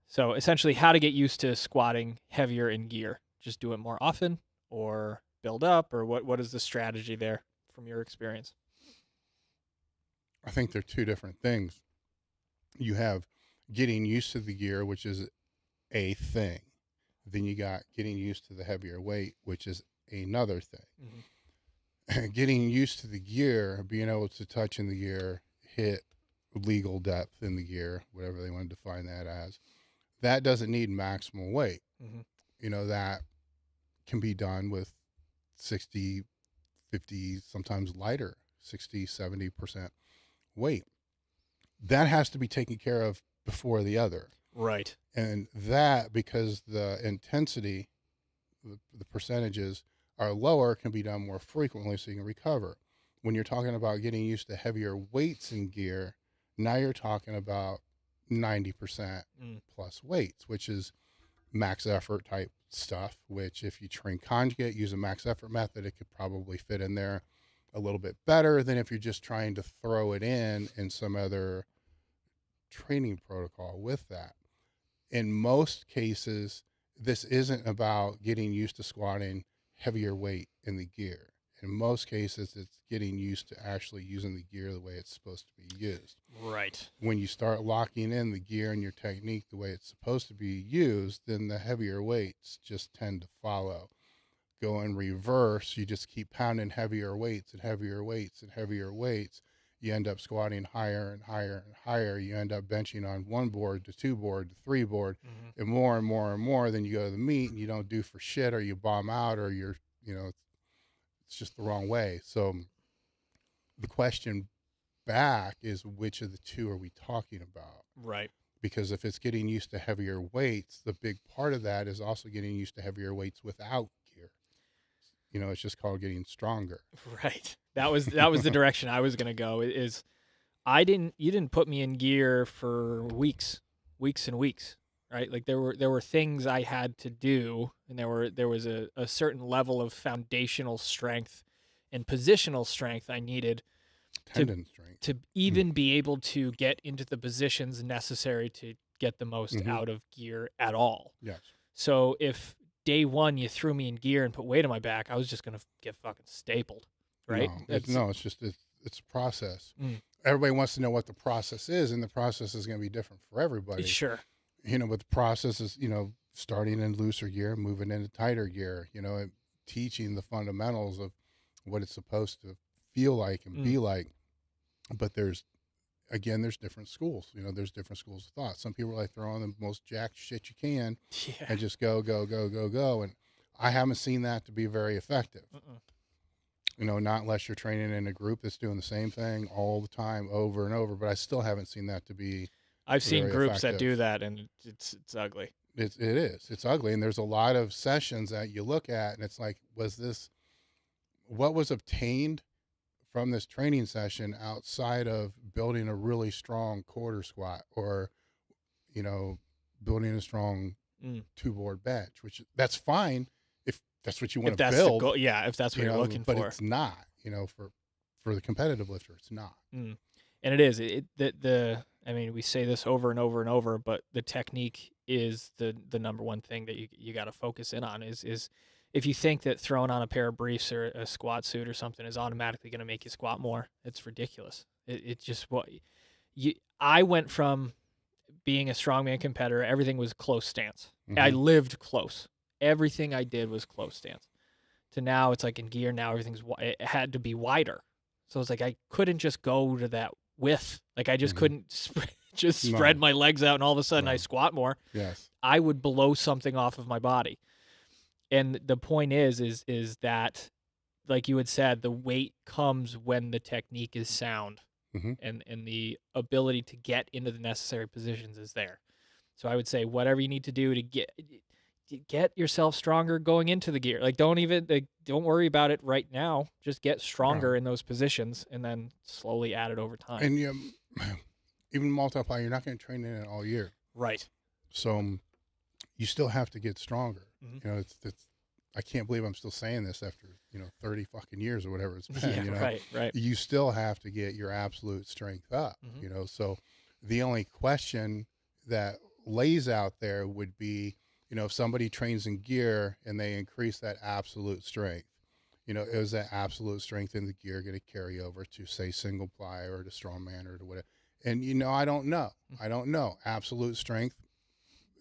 So essentially, how to get used to squatting heavier in gear? Just do it more often, or build up, or what is the strategy there from your experience? I think they're two different things. You have getting used to the gear, which is a thing. Then you got getting used to the heavier weight, which is another thing. Getting used to the gear, being able to touch in the gear, hit legal depth in the gear, whatever they want to define that as, that doesn't need maximal weight. You know, that can be done with 60, 50, sometimes lighter, 60, 70% weight. That has to be taken care of before the other. Right. And that, because the intensity, the percentages are lower, can be done more frequently so you can recover. When you're talking about getting used to heavier weights in gear, now you're talking about 90% plus weights, which is max effort type stuff, which if you train conjugate, use a max effort method, it could probably fit in there a little bit better than if you're just trying to throw it in some other training protocol with that. In most cases, this isn't about getting used to squatting heavier weight in the gear. In most cases, it's getting used to actually using the gear the way it's supposed to be used. Right. When you start locking in the gear and your technique the way it's supposed to be used, then the heavier weights just tend to follow. Go in reverse, you just keep pounding heavier weights and heavier weights and heavier weights. You end up squatting higher and higher and higher. You end up benching on 1 board to 2 board to 3 board and more and more and more. Then you go to the meet and you don't do for shit, or you bomb out, or you're, you know, it's just the wrong way. So the question back is, which of the two are we talking about? Right. Because if it's getting used to heavier weights, the big part of that is also getting used to heavier weights without gear. You know, it's just called getting stronger. Right. That was the direction I was going to go. You didn't put me in gear for weeks and weeks, right? Like there were things I had to do, and there was a certain level of foundational strength and positional strength I needed to even be able to get into the positions necessary to get the most out of gear at all. Yes. So if day one you threw me in gear and put weight on my back, I was just going to get fucking stapled, right? It's a process. Everybody wants to know what the process is, and the process is going to be different for everybody. Sure. but the process is, starting in looser gear, moving into tighter gear, and teaching the fundamentals of what it's supposed to feel like and be like. But there's different schools, there's different schools of thought. Some people are like, throw on the most jacked shit you can and just go. And I haven't seen that to be very effective. Not unless you're training in a group that's doing the same thing all the time over and over, but I still haven't seen that to be I've seen groups effective. that do that, and it's ugly. It is. It's ugly. And there's a lot of sessions that you look at and it's like, what was obtained from this training session outside of building a really strong quarter squat or, building a strong 2-board bench, which that's fine if that's what you want to build. The goal. Yeah, if that's what you're looking but for. But it's not, for the competitive lifter, it's not. And it is. I mean, we say this over and over and over, but the technique is the number one thing that you got to focus in on is if you think that throwing on a pair of briefs or a squat suit or something is automatically going to make you squat more, it's ridiculous. It's just I went from being a strongman competitor, everything was close stance. I lived close. Everything I did was close stance. To now, it's like in gear, now it had to be wider. So it's like I couldn't just go to that width. Like I just couldn't spread my legs out and all of a sudden I squat more. Yes. I would blow something off of my body. And the point is that, like you had said, the weight comes when the technique is sound and the ability to get into the necessary positions is there. So I would say whatever you need to do to get yourself stronger going into the gear. Like don't worry about it right now. Just get stronger in those positions and then slowly add it over time. And even multiply, you're not going to train in it all year. Right. So you still have to get stronger. It's I can't believe I'm still saying this after 30 fucking years or whatever it's been. Right. You still have to get your absolute strength up. So the only question that lays out there would be, if somebody trains in gear and they increase that absolute strength, is that absolute strength in the gear going to carry over to say single ply or to strongman or to whatever? And I don't know. Absolute strength,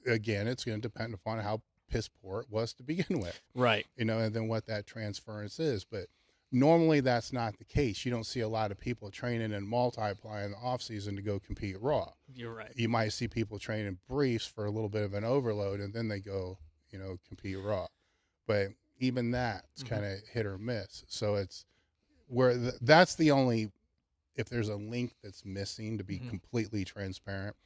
again, it's going to depend upon how piss poor it was to begin with. Right. And then what that transference is. But normally that's not the case. You don't see a lot of people training in multiply in the off season to go compete raw. You're right. You might see people training briefs for a little bit of an overload and then they go, compete raw. But even that's kind of hit or miss. So it's where that's the only, if there's a link that's missing to be completely transparent,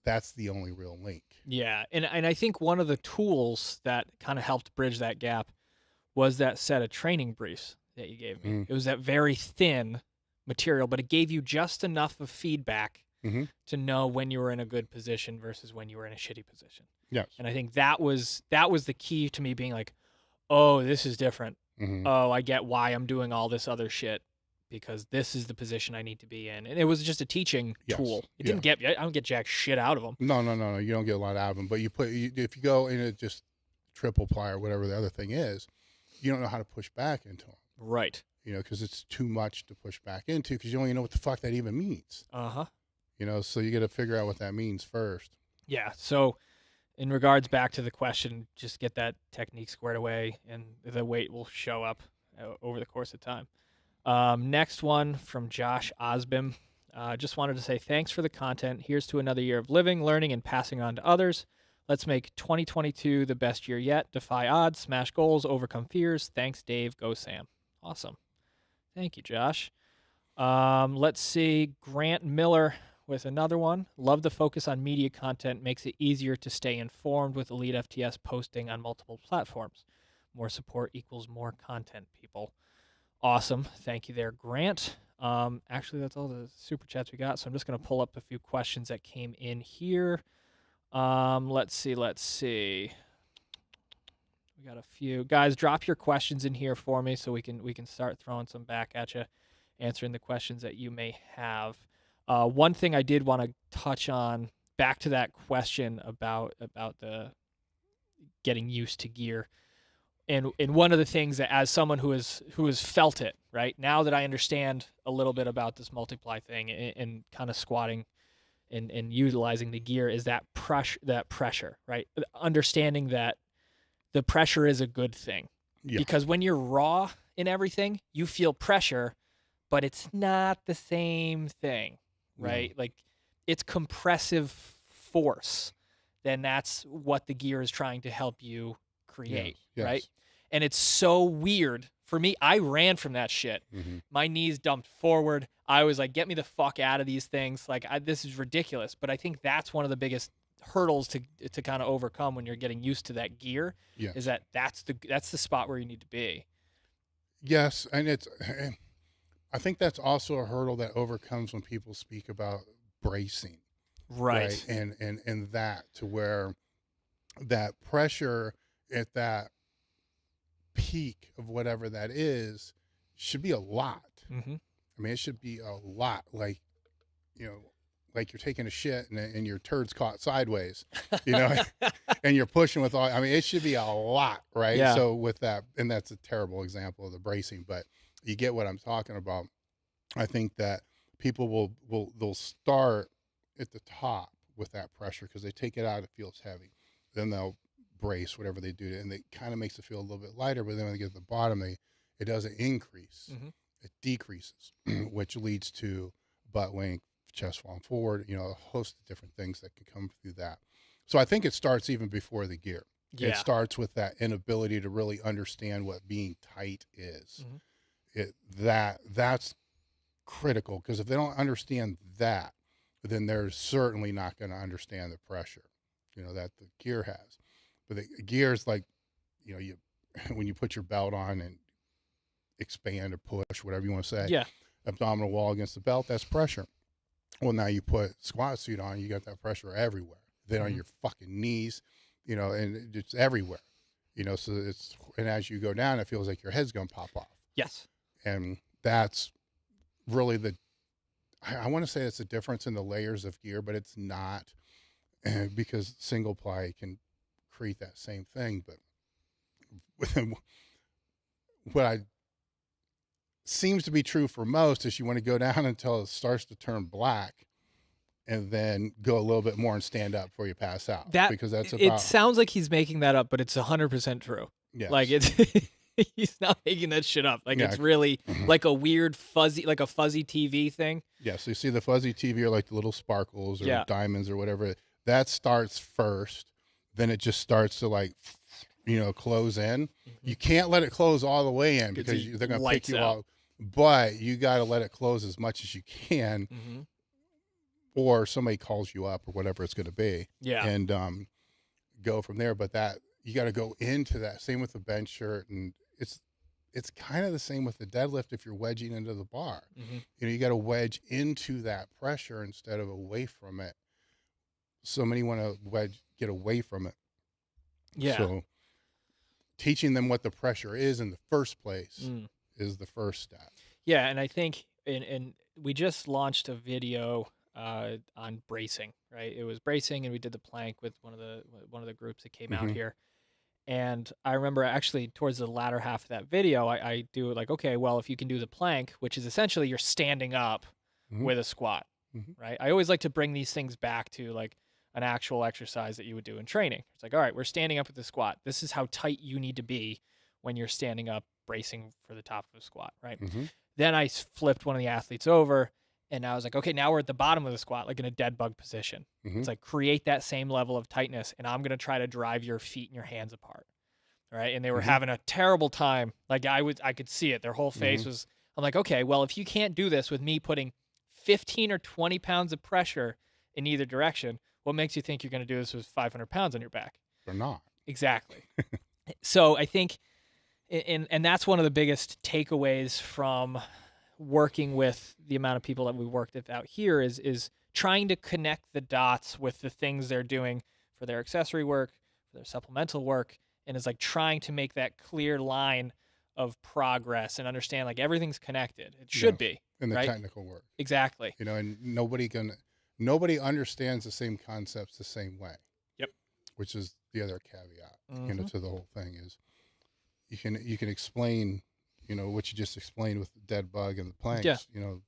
that's the only real link. Yeah, and I think one of the tools that kind of helped bridge that gap was that set of training briefs that you gave me. It was that very thin material, but it gave you just enough of feedback to know when you were in a good position versus when you were in a shitty position. Yes. And I think that was the key to me being like, oh, this is different. Oh, I get why I'm doing all this other shit. Because this is the position I need to be in. And it was just a teaching tool. It didn't I don't get jack shit out of them. No. You don't get a lot out of them. But if you go in it just triple ply or whatever the other thing is, you don't know how to push back into them. Right. Because it's too much to push back into because you don't even know what the fuck that even means. So you got to figure out what that means first. Yeah. So in regards back to the question, just get that technique squared away and the weight will show up over the course of time. Next one from Josh Osbim. Just wanted to say thanks for the content. Here's to another year of living, learning, and passing on to others. Let's make 2022 the best year yet. Defy odds, smash goals, overcome fears. Thanks, Dave. Go Sam. Awesome. Thank you, Josh. Let's see. Grant Miller with another one. Love the focus on media content. Makes it easier to stay informed with Elite FTS posting on multiple platforms. More support equals more content, people. Awesome. Thank you there, Grant. Actually, that's all the super chats we got, so I'm just going to pull up a few questions that came in here. Let's see. We got a few. Guys, drop your questions in here for me so we can start throwing some back at you, answering the questions that you may have. One thing I did want to touch on, back to that question about the getting used to gear. And one of the things that, as someone who has felt it, right, now that I understand a little bit about this multiply thing and kind of squatting and utilizing the gear is that pressure, right? Understanding that the pressure is a good thing. Yeah. Because when you're raw in everything, you feel pressure, but it's not the same thing, right? Like it's compressive force. Then that's what the gear is trying to help you create, Yes. right? And it's so weird. For me, I ran from that shit. My knees dumped forward. I was like, get me the fuck out of these things. Like, this is ridiculous. But I think that's one of the biggest hurdles to kind of overcome when you're getting used to that gear. Yes. Is that's the spot where you need to be. Yes, and I think that's also a hurdle that overcomes when people speak about bracing. Right. And that, to where that pressure at that peak of whatever that is should be a lot. I mean, it should be a lot, like, you know, like you're taking a shit and your turd's caught sideways, you know, and you're pushing with all, I mean, it should be a lot, right? Yeah. So with that, and that's a terrible example of the bracing, but you get what I'm talking about. I think that people they'll start at the top with that pressure because they take it out, it feels heavy. Then they'll brace whatever they do, and it kind of makes it feel a little bit lighter, but then when they get to the bottom, it doesn't increase. It decreases, which leads to butt length, chest falling forward, you know, a host of different things that can come through that. So I think it starts even before the gear. It starts with that inability to really understand what being tight is. That's critical, because if they don't understand that, then they're certainly not going to understand the pressure, you know, that the gear has. But the gear is like, you know, when you put your belt on and expand or push, whatever you want to say, abdominal wall against the belt, that's pressure. Well, now you put squat suit on, you got that pressure everywhere. Then on your fucking knees, you know, and it's everywhere, you know. So and as you go down, it feels like your head's going to pop off. Yes. And that's really I want to say it's a difference in the layers of gear, but it's not, because single ply can create that same thing. But what seems to be true for most is you want to go down until it starts to turn black, and then go a little bit more and stand up before you pass out. Because that's about. It sounds like he's making that up, but it's 100% true. Yes. Like it's he's not making that shit up. Like it's really like a weird fuzzy TV thing. Yeah. So you see the fuzzy TV, or like the little sparkles or diamonds or whatever. That starts first. Then it just starts to, like, you know, close in. You can't let it close all the way in, because they're going to pick you out. But you got to let it close as much as you can, or somebody calls you up or whatever it's going to be. Yeah. And go from there. But that, you got to go into that. Same with the bench shirt. And it's kind of the same with the deadlift if you're wedging into the bar. You know, you got to wedge into that pressure instead of away from it. So many want to get away from it. Yeah. So teaching them what the pressure is in the first place is the first step. Yeah, and I think and we just launched a video on bracing, right? It was bracing, and we did the plank with one of the groups that came out here. And I remember actually towards the latter half of that video, I do like, okay, well, if you can do the plank, which is essentially you're standing up with a squat, right? I always like to bring these things back to like an actual exercise that you would do in training. It's like, all right, we're standing up with the squat. This is how tight you need to be when you're standing up, bracing for the top of a squat, right? Then I flipped one of the athletes over, and I was like, okay, now we're at the bottom of the squat, like in a dead bug position. It's like, create that same level of tightness, and I'm going to try to drive your feet and your hands apart, right? And they were having a terrible time. Like I could see it. Their whole face was, I'm like, okay, well, if you can't do this with me putting 15 or 20 pounds of pressure in either direction, what makes you think you're going to do this with 500 pounds on your back? They're not. Exactly. So I think, and that's one of the biggest takeaways from working with the amount of people that we worked with out here is trying to connect the dots with the things they're doing for their accessory work, for their supplemental work, and is like trying to make that clear line of progress and understand like everything's connected. It should be. In the right? technical work. Exactly. You know, and nobody understands the same concepts the same way. Yep. Which is the other caveat, you know, to the whole thing is you can explain, you know, what you just explained with the dead bug and the planks. Yeah. You know,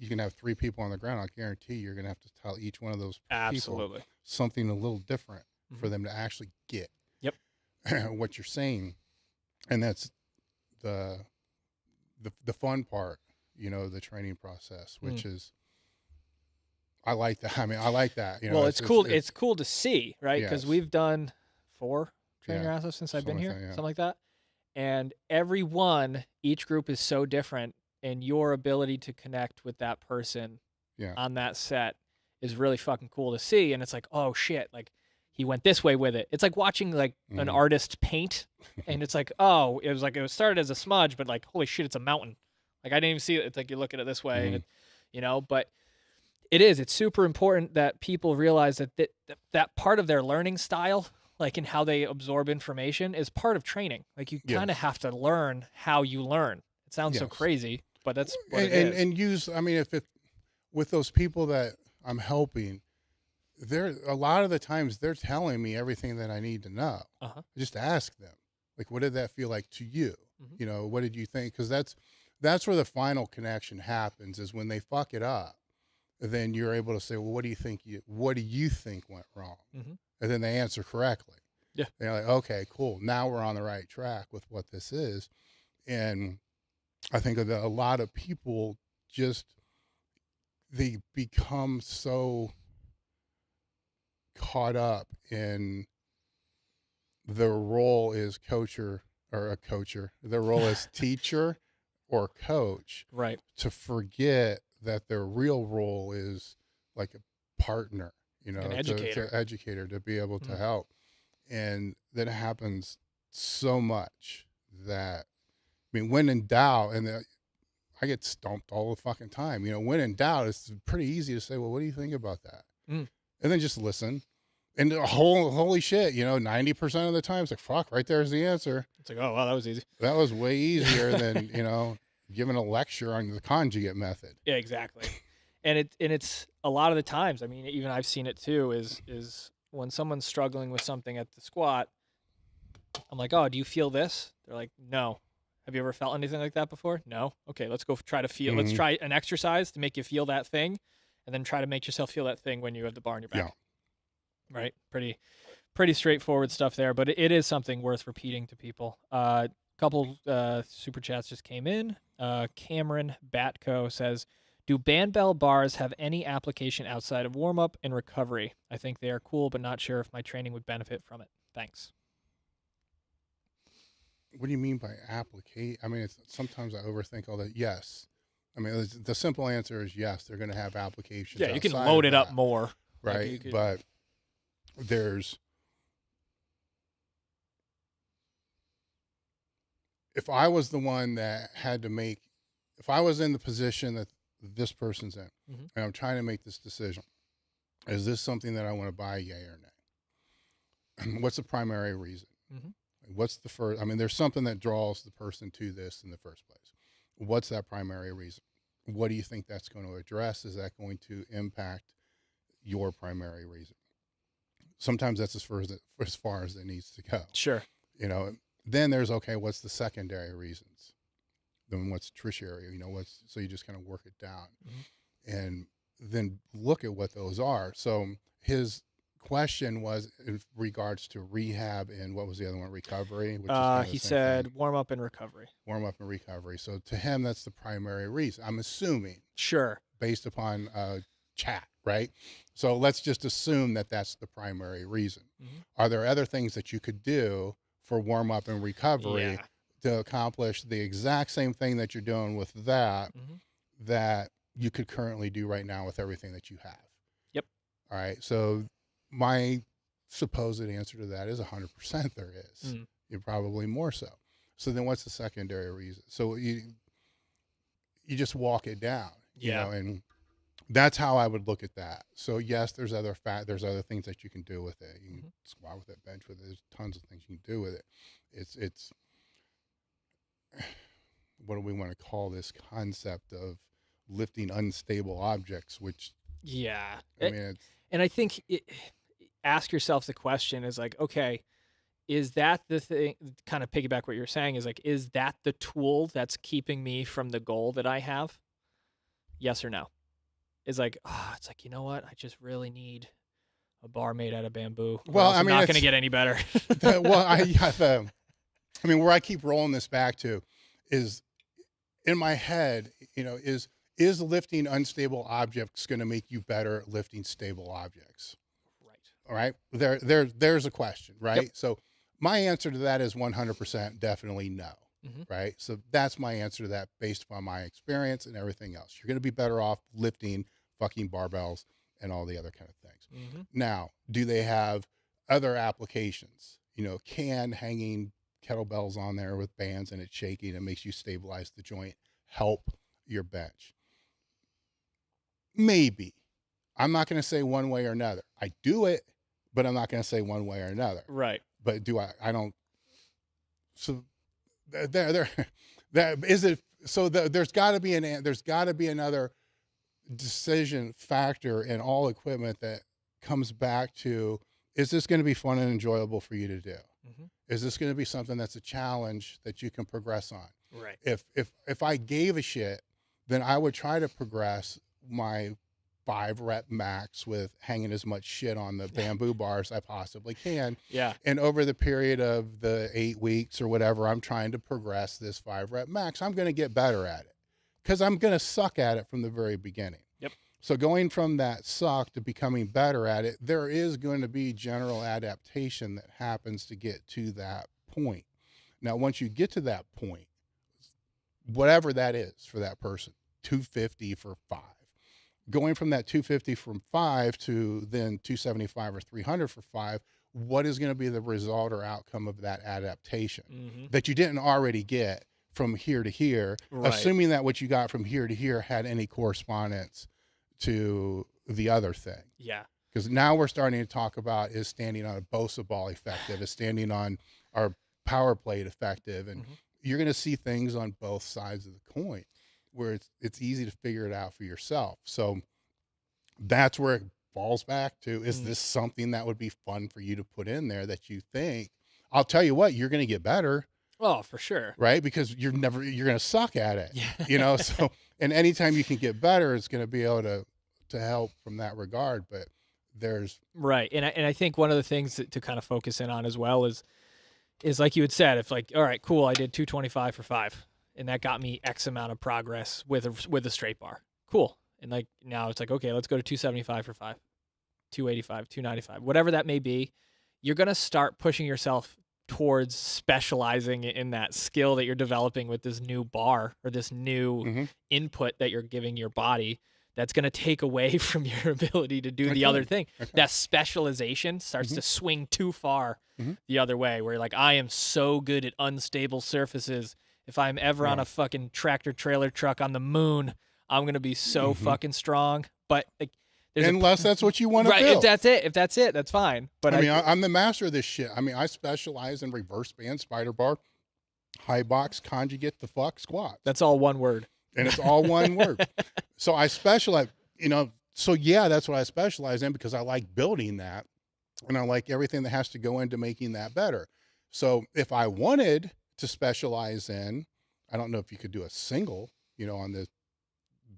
you can have 3 people on the ground. I guarantee you're going to have to tell each one of those people Absolutely. something a little different for them to actually get Yep. what you're saying. And that's the fun part, the training process, which is, I like that. I mean, I like that. Well, it's cool. It's cool to see, right? Because we've done 4 training assets since I've been here, something like that. And each group is so different, and your ability to connect with that person on that set is really fucking cool to see. And it's like, oh shit, like he went this way with it. It's like watching like an artist paint, and it's like, oh, it was started as a smudge, but like, holy shit, it's a mountain. Like I didn't even see it. It's like you look at it this way, and it, but it's super important that people realize that part of their learning style, like in how they absorb information, is part of training. Like you kind of have to learn how you learn. It sounds so crazy, but that's what it is. And use, I mean, if with those people that I'm helping, a lot of the times they're telling me everything that I need to know. Just ask them, like, what did that feel like to you? What did you think? Because that's where the final connection happens, is when they fuck it up. Then you're able to say, well, what do you think went wrong? And then they answer correctly. Yeah. They're like, okay, cool. Now we're on the right track with what this is. And I think that a lot of people they become so caught up in their role as their role as teacher or coach, right? To forget that their real role is like a partner, an educator. To be able to help. And that happens so much that, I mean, when in doubt, I get stumped all the fucking time, when in doubt, it's pretty easy to say, well, what do you think about that? And then just listen. And holy shit, 90% of the time it's like, fuck, right there's the answer. It's like, oh, wow, that was easy. That was way easier than, giving a lecture on the conjugate method. Yeah, exactly. And it's a lot of the times, I mean, even I've seen it too, is when someone's struggling with something at the squat, I'm like, oh, do you feel this? They're like, no. Have you ever felt anything like that before? No. Okay, let's go try to feel. Let's try an exercise to make you feel that thing, and then try to make yourself feel that thing when you have the bar on your back. Yeah. Right? Pretty straightforward stuff there, but it is something worth repeating to people. Couple super chats just came in. Cameron Batco says, do bandbell bars have any application outside of warm-up and recovery? I think they are cool, but not sure if my training would benefit from it. Thanks. What do you mean by applicate? I mean, sometimes I overthink all that. Yes. I mean, the simple answer is yes, they're going to have applications. Yeah, you can load it up more. Right, but if I was the one that had to if I was in the position that this person's in, and I'm trying to make this decision, is this something that I want to buy, yay or nay? What's the primary reason? What's the first? I mean, there's something that draws the person to this in the first place. What's that primary reason? What do you think that's going to address? Is that going to impact your primary reason? Sometimes that's as far as it needs to go. Sure. Then there's, okay, what's the secondary reasons? Then what's tertiary? So you just kind of work it down and then look at what those are. So his question was in regards to rehab and what was the other one? Recovery? Which is he said warm up and recovery. Warm up and recovery. So to him, that's the primary reason. I'm assuming. Sure. Based upon chat, right? So let's just assume that that's the primary reason. Are there other things that you could do for warm up and recovery to accomplish the exact same thing that you're doing with that, that you could currently do right now with everything that you have? Yep. All right. So my supposed answer to that is 100% there is. You're probably more so. So then what's the secondary reason? So you just walk it down, you know, and that's how I would look at that. So yes, there's other things that you can do with it. You can squat with it, bench with it. There's tons of things you can do with it. It's what do we want to call this concept of lifting unstable objects, which and I think ask yourself the question is like, okay, is that the thing, kind of piggyback what you're saying, is like, is that the tool that's keeping me from the goal that I have? Yes or no? It's like, it's like, you know what? I just really need a bar made out of bamboo. Well, I'm not going to get any better. Where I keep rolling this back to is in my head, is lifting unstable objects going to make you better at lifting stable objects? Right. All right. There's a question, right? Yep. So my answer to that is 100% definitely no. Right. So that's my answer to that based upon my experience and everything else. You're going to be better off lifting fucking barbells and all the other kind of things. Now, do they have other applications? Can hanging kettlebells on there with bands and it's shaking and makes you stabilize the joint help your bench? Maybe. I'm not going to say one way or another. I do it, but I'm not going to say one way or another. Right. But do I don't. So that is it. So there's got to be another decision factor in all equipment that comes back to, is this going to be fun and enjoyable for you to do? Is this going to be something that's a challenge that you can progress on? Right. If I gave a shit, then I would try to progress my 5-rep max with hanging as much shit on the bamboo bars I possibly can. Yeah. And over the period of the 8 weeks or whatever, I'm trying to progress this 5-rep max. I'm going to get better at it because I'm going to suck at it from the very beginning. Yep. So going from that suck to becoming better at it, there is going to be general adaptation that happens to get to that point. Now, once you get to that point, whatever that is for that person, 250 for 5. Going from that 250 from 5 to then 275 or 300 for 5, what is going to be the result or outcome of that adaptation that you didn't already get from here to here, assuming that what you got from here to here had any correspondence to the other thing? Yeah. Because now we're starting to talk about, is standing on a Bosa ball effective? Is standing on our power plate effective? And you're going to see things on both sides of the coin where it's easy to figure it out for yourself. So that's where it falls back to, is this something that would be fun for you to put in there that you think, I'll tell you what, you're going to get better. Oh, for sure. Right? Because you're going to suck at it, so, and anytime you can get better, it's going to be able to help from that regard. But there's right. And I think one of the things to kind of focus in on as well is like you had said, if like, all right, cool, I did 225 for 5 and that got me X amount of progress with a straight bar. Cool. And like, now it's like, okay, let's go to 275 for 5, 285, 295, whatever that may be. You're going to start pushing yourself towards specializing in that skill that you're developing with this new bar or this new input that you're giving your body. That's going to take away from your ability to do the other thing. That specialization starts to swing too far the other way, where you're like, I am so good at unstable surfaces. If I'm ever on a fucking tractor trailer truck on the moon, I'm going to be so fucking strong. But like, unless that's what you want to build. If that's it, that's fine. But I'm the master of this shit. I specialize in reverse band, spider bar, high box, conjugate, the fuck, squat. That's all one word. And it's all one word. So I specialize, so yeah, that's what I specialize in, because I like building that. And I like everything that has to go into making that better. So if I wanted to specialize in, I don't know if you could do a single, on the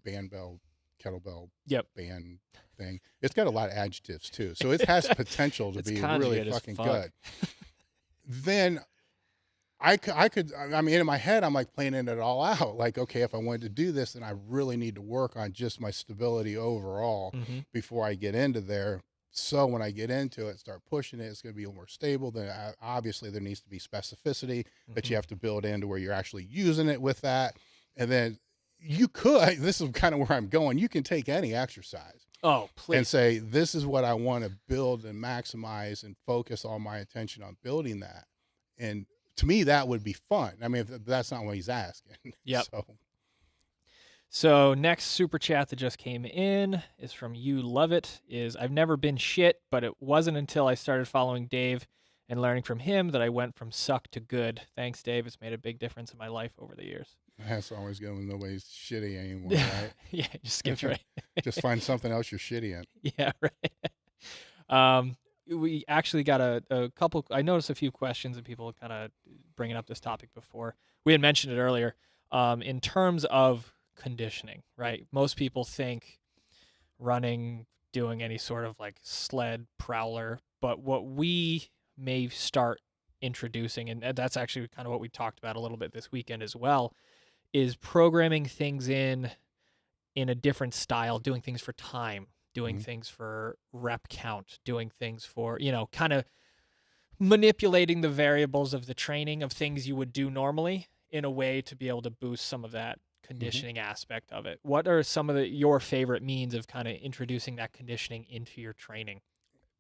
bell, kettlebell band thing. It's got a lot of adjectives too. So it has potential to be really fucking good. Then I could, in my head, I'm like planning it all out. Like, okay, if I wanted to do this, then I really need to work on just my stability overall before I get into there. So when I get into it, start pushing it, it's going to be a little more stable. Then obviously there needs to be specificity that you have to build into where you're actually using it with that. And then this is kind of where I'm going. You can take any exercise. Oh, please. And say, this is what I want to build and maximize and focus all my attention on building that. And to me, that would be fun. If that's not what he's asking. Yep. So next super chat that just came in is from You Love It. I've never been shit, but it wasn't until I started following Dave and learning from him that I went from suck to good. Thanks, Dave. It's made a big difference in my life over the years. That's always good when nobody's shitty anymore, right? Yeah, just skips right. Just find something else you're shitty in. Yeah, right. We actually got a couple. I noticed a few questions and people kind of bringing up this topic before. We had mentioned it earlier. In terms of conditioning, right? Most people think running, doing any sort of like sled prowler, but what we may start introducing, and that's actually kind of what we talked about a little bit this weekend as well, is programming things in a different style, doing things for time, doing things for rep count, doing things for, kind of manipulating the variables of the training of things you would do normally in a way to be able to boost some of that conditioning aspect of it. What are some of your favorite means of kind of introducing that conditioning into your training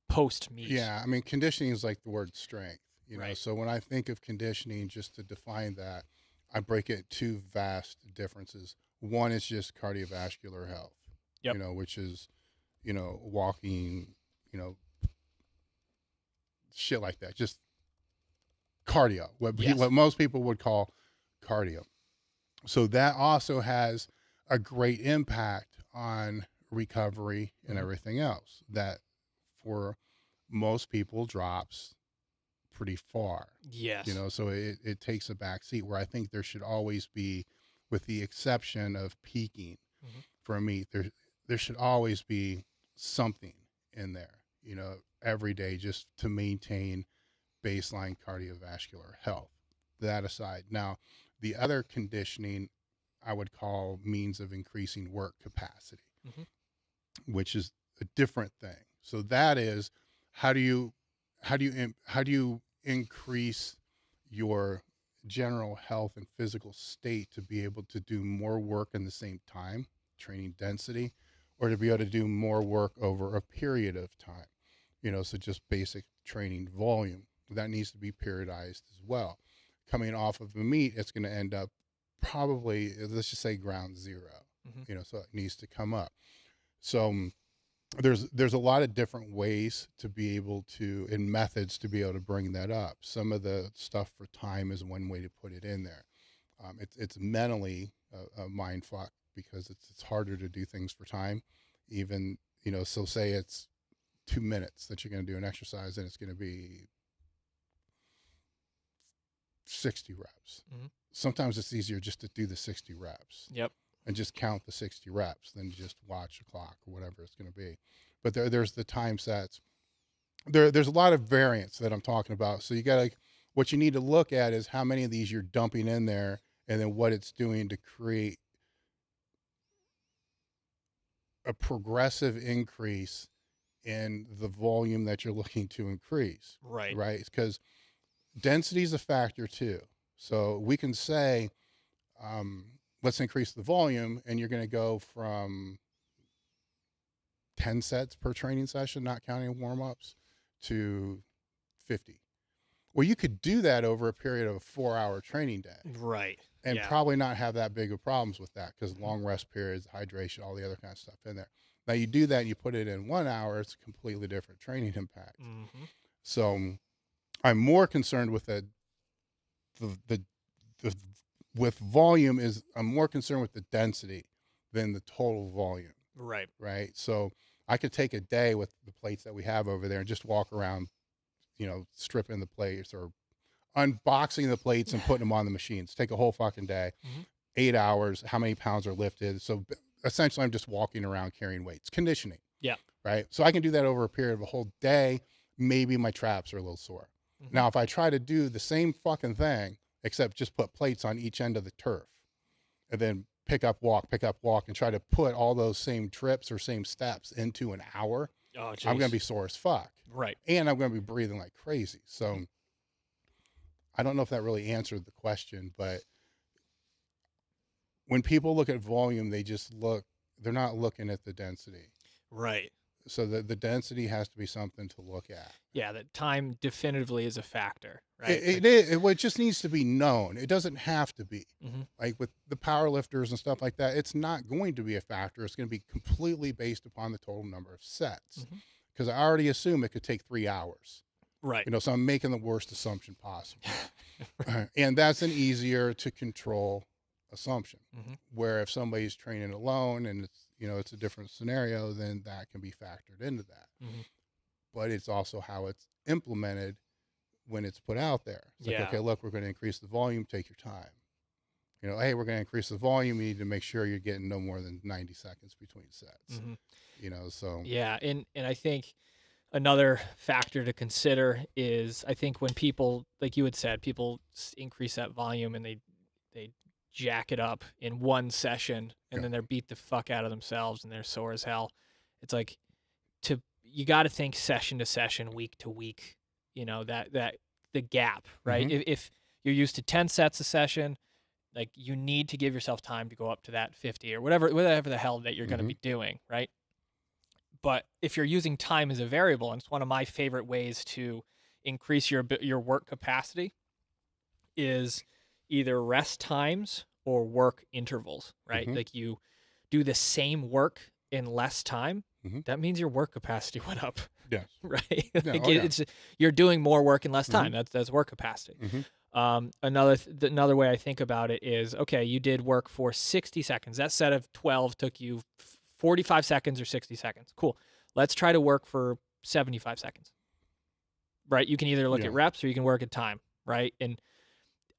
post meet? Yeah, I mean, conditioning is like the word strength, Right. So when I think of conditioning, just to define that, I break it two vast differences. One is just cardiovascular health, Yep. Which is, walking, shit like that, just cardio, what most people would call cardio. So that also has a great impact on recovery and everything else that for most people drops pretty far. Yes. So it takes a back seat where I think there should always be, with the exception of peaking for a meet, there should always be something in there, every day just to maintain baseline cardiovascular health. That aside, now the other conditioning I would call means of increasing work capacity, which is a different thing. So that is, how do you increase your general health and physical state to be able to do more work in the same time, training density, or to be able to do more work over a period of time, so just basic training volume. That needs to be periodized as well. Coming off of a meet, it's going to end up probably, let's just say, ground zero, so it needs to come up. So there's a lot of different ways to be able to, and methods to be able to bring that up. Some of the stuff for time is one way to put it in there. It's mentally a mind fuck, because it's harder to do things for time, even, so say it's 2 minutes that you're going to do an exercise, and it's going to be 60 reps. Sometimes it's easier just to do the 60 reps. Yep. And just count the 60 reps than just watch the clock or whatever it's going to be. But there's the time sets. There's a lot of variance that I'm talking about. So what you need to look at is how many of these you're dumping in there, and then what it's doing to create a progressive increase in the volume that you're looking to increase. Right. Right. Because density is a factor too. So we can say, let's increase the volume, and you're going to go from 10 sets per training session, not counting warm-ups, to 50. Well, you could do that over a period of a 4-hour training day. Right. And probably not have that big of problems with that, because long rest periods, hydration, all the other kind of stuff in there. Now you do that and you put it in 1 hour, it's a completely different training impact. So I'm more concerned with with volume I'm more concerned with the density than the total volume. Right. Right. So I could take a day with the plates that we have over there and just walk around, stripping the plates or unboxing the plates and putting them on the machines. Take a whole fucking day, 8 hours, how many pounds are lifted. So essentially I'm just walking around carrying weights, conditioning. Yeah. Right. So I can do that over a period of a whole day. Maybe my traps are a little sore. Now, if I try to do the same fucking thing, except just put plates on each end of the turf, and then pick up, walk, and try to put all those same trips or same steps into an hour, I'm going to be sore as fuck. Right. And I'm going to be breathing like crazy. So I don't know if that really answered the question, but when people look at volume, they're not looking at the density. Right. So the density has to be something to look at. Yeah, that time definitively is a factor, right? It just needs to be known. It doesn't have to be. Like with the power lifters and stuff like that, it's not going to be a factor. It's going to be completely based upon the total number of sets. Because I already assume it could take 3 hours. Right. So I'm making the worst assumption possible. And that's an easier to control assumption. Where if somebody's training alone and it's a different scenario, then that can be factored into that. But it's also how it's implemented when it's put out there. It's like, okay, look, we're going to increase the volume, take your time. You know, hey, we're going to increase the volume. You need to make sure you're getting no more than 90 seconds between sets. You know, so yeah, and I think another factor to consider is I think when people, like you had said, people increase that volume and they jack it up in one session and then they're beat the fuck out of themselves and they're sore as hell. It's like you got to think session to session, week to week. You know, that the gap, right? If you're used to 10 sets a session, like you need to give yourself time to go up to that 50 or whatever the hell that you're going to be doing, right? But if you're using time as a variable, and it's one of my favorite ways to increase your work capacity, is either rest times or work intervals, right? Like you do the same work in less time. That means your work capacity went up. Yes. Right. Yeah, Like it's you're doing more work in less time. That's work capacity. Another way I think about it is, okay, you did work for 60 seconds. That set of 12 took you 45 seconds or 60 seconds. Cool. Let's try to work for 75 seconds. Right? You can either look at reps or you can work at time, right? And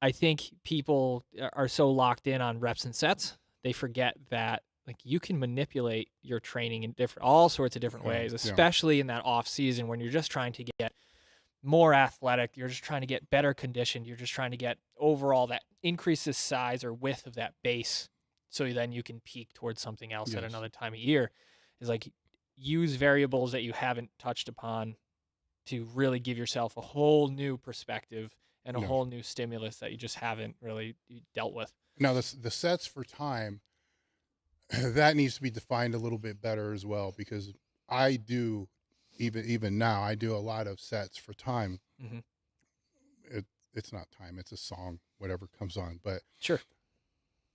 I think people are so locked in on reps and sets, they forget that like you can manipulate your training in all sorts of different ways, especially in that off season when you're just trying to get more athletic, you're just trying to get better conditioned, you're just trying to get overall that increases size or width of that base, so then you can peak towards something else at another time of year. Is like use variables that you haven't touched upon to really give yourself a whole new perspective and a whole new stimulus that you just haven't really dealt with. Now the sets for time, that needs to be defined a little bit better as well, because I do even now I do a lot of sets for time. It's not time, it's a song, whatever comes on, but sure,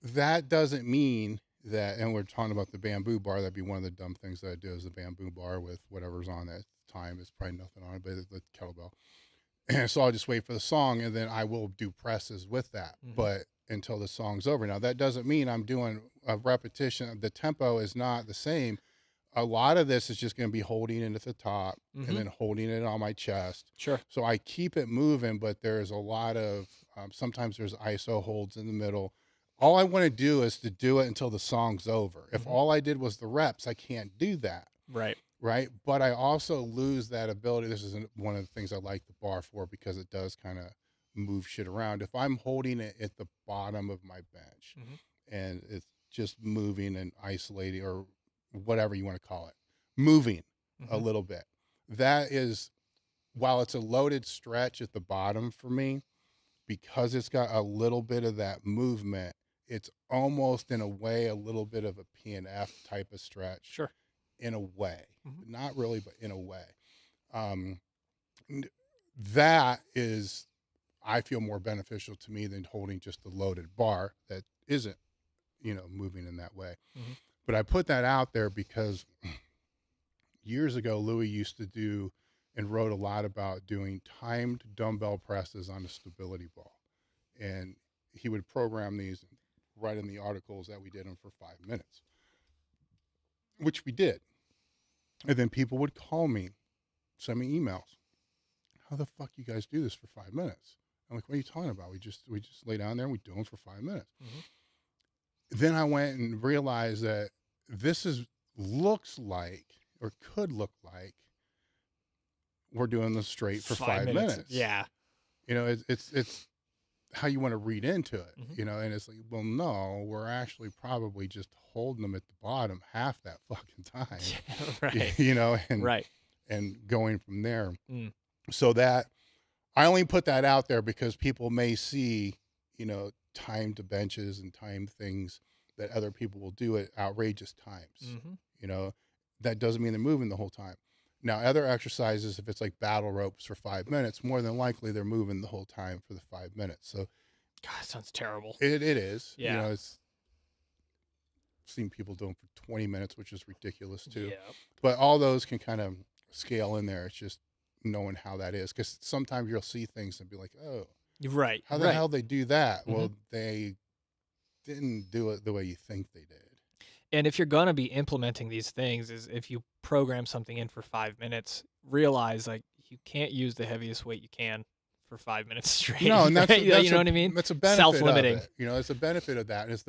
that doesn't mean that, and we're talking about the bamboo bar, that'd be one of the dumb things that I do is the bamboo bar with whatever's on that time. It's probably nothing on it, but the kettlebell. And so I'll just wait for the song and then I will do presses with that, but until the song's over. Now that doesn't mean I'm doing a repetition. The tempo is not the same. A lot of this is just going to be holding it at the top and then holding it on my chest. Sure. So I keep it moving, but there's a lot of, sometimes there's ISO holds in the middle. All I want to do is to do it until the song's over. If all I did was the reps, I can't do that. Right. Right. But I also lose that ability. This is one of the things I like the bar for, because it does kind of move shit around. If I'm holding it at the bottom of my bench and it's just moving and isolating, or whatever you want to call it, moving a little bit, that is, while it's a loaded stretch at the bottom for me, because it's got a little bit of that movement, it's almost in a way a little bit of a P&F type of stretch. Sure. In a way, not really, but in a way. That is, I feel, more beneficial to me than holding just the loaded bar that isn't, moving in that way. But I put that out there because years ago, Louis used to do and wrote a lot about doing timed dumbbell presses on a stability ball. And he would program these, write in the articles that we did them for 5 minutes, which we did. And then people would call me, send me emails. How the fuck you guys do this for 5 minutes? I'm like, what are you talking about? We just lay down there and we do them for 5 minutes. Then I went and realized that this looks like, or could look like, we're doing this straight for 5 minutes. Yeah. It's how you want to read into it, and it's like, well, no, we're actually probably just holding them at the bottom half that fucking time. Right. And and going from there. So that I only put that out there because people may see, timed benches and timed things that other people will do at outrageous times. That doesn't mean they're moving the whole time. Now, other exercises, if it's like battle ropes for 5 minutes, more than likely they're moving the whole time for the 5 minutes. So, God, that sounds terrible. It is. Yeah. It's seen people doing for 20 minutes, which is ridiculous too. Yeah. But all those can kind of scale in there. It's just knowing how that is, because sometimes you'll see things and be like, oh, right. How the hell they do that? Well, they didn't do it the way you think they did. And if you're going to be implementing these things, is if you program something in for 5 minutes, realize like you can't use the heaviest weight you can for 5 minutes straight. No, and that's, right? that's you know what I mean? That's a benefit Self-limiting. of it. It's a benefit of that. And it's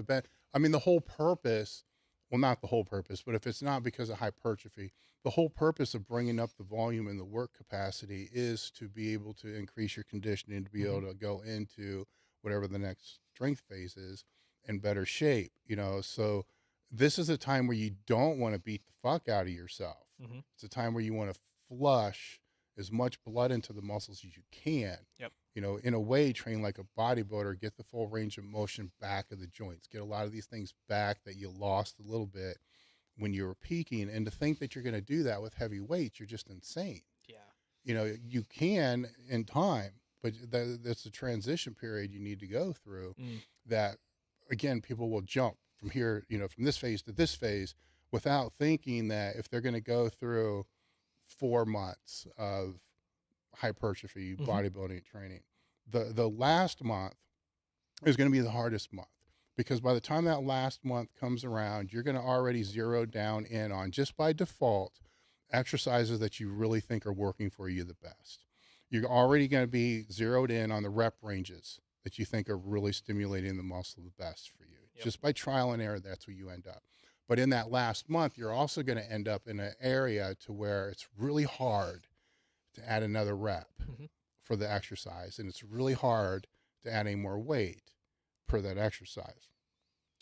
I mean, the whole purpose, well, not the whole purpose, but if it's not because of hypertrophy, the whole purpose of bringing up the volume and the work capacity is to be able to increase your conditioning, to be able to go into whatever the next strength phase is in better shape, so this is a time where you don't want to beat the fuck out of yourself. It's a time where you want to flush as much blood into the muscles as you can. Yep. In a way, train like a bodybuilder, get the full range of motion back of the joints, get a lot of these things back that you lost a little bit when you were peaking. And to think that you're going to do that with heavy weights, you're just insane. Yeah. You can in time, but that's a transition period you need to go through that, again, people will jump from here, from this phase to this phase without thinking that if they're going to go through 4 months of hypertrophy bodybuilding training, the last month is going to be the hardest month, because by the time that last month comes around, you're going to already zero down in on, just by default, exercises that you really think are working for you the best. You're already going to be zeroed in on the rep ranges that you think are really stimulating the muscle the best for you. Just by trial and error, that's where you end up. But in that last month, you're also going to end up in an area to where it's really hard to add another rep for the exercise. And it's really hard to add any more weight per that exercise.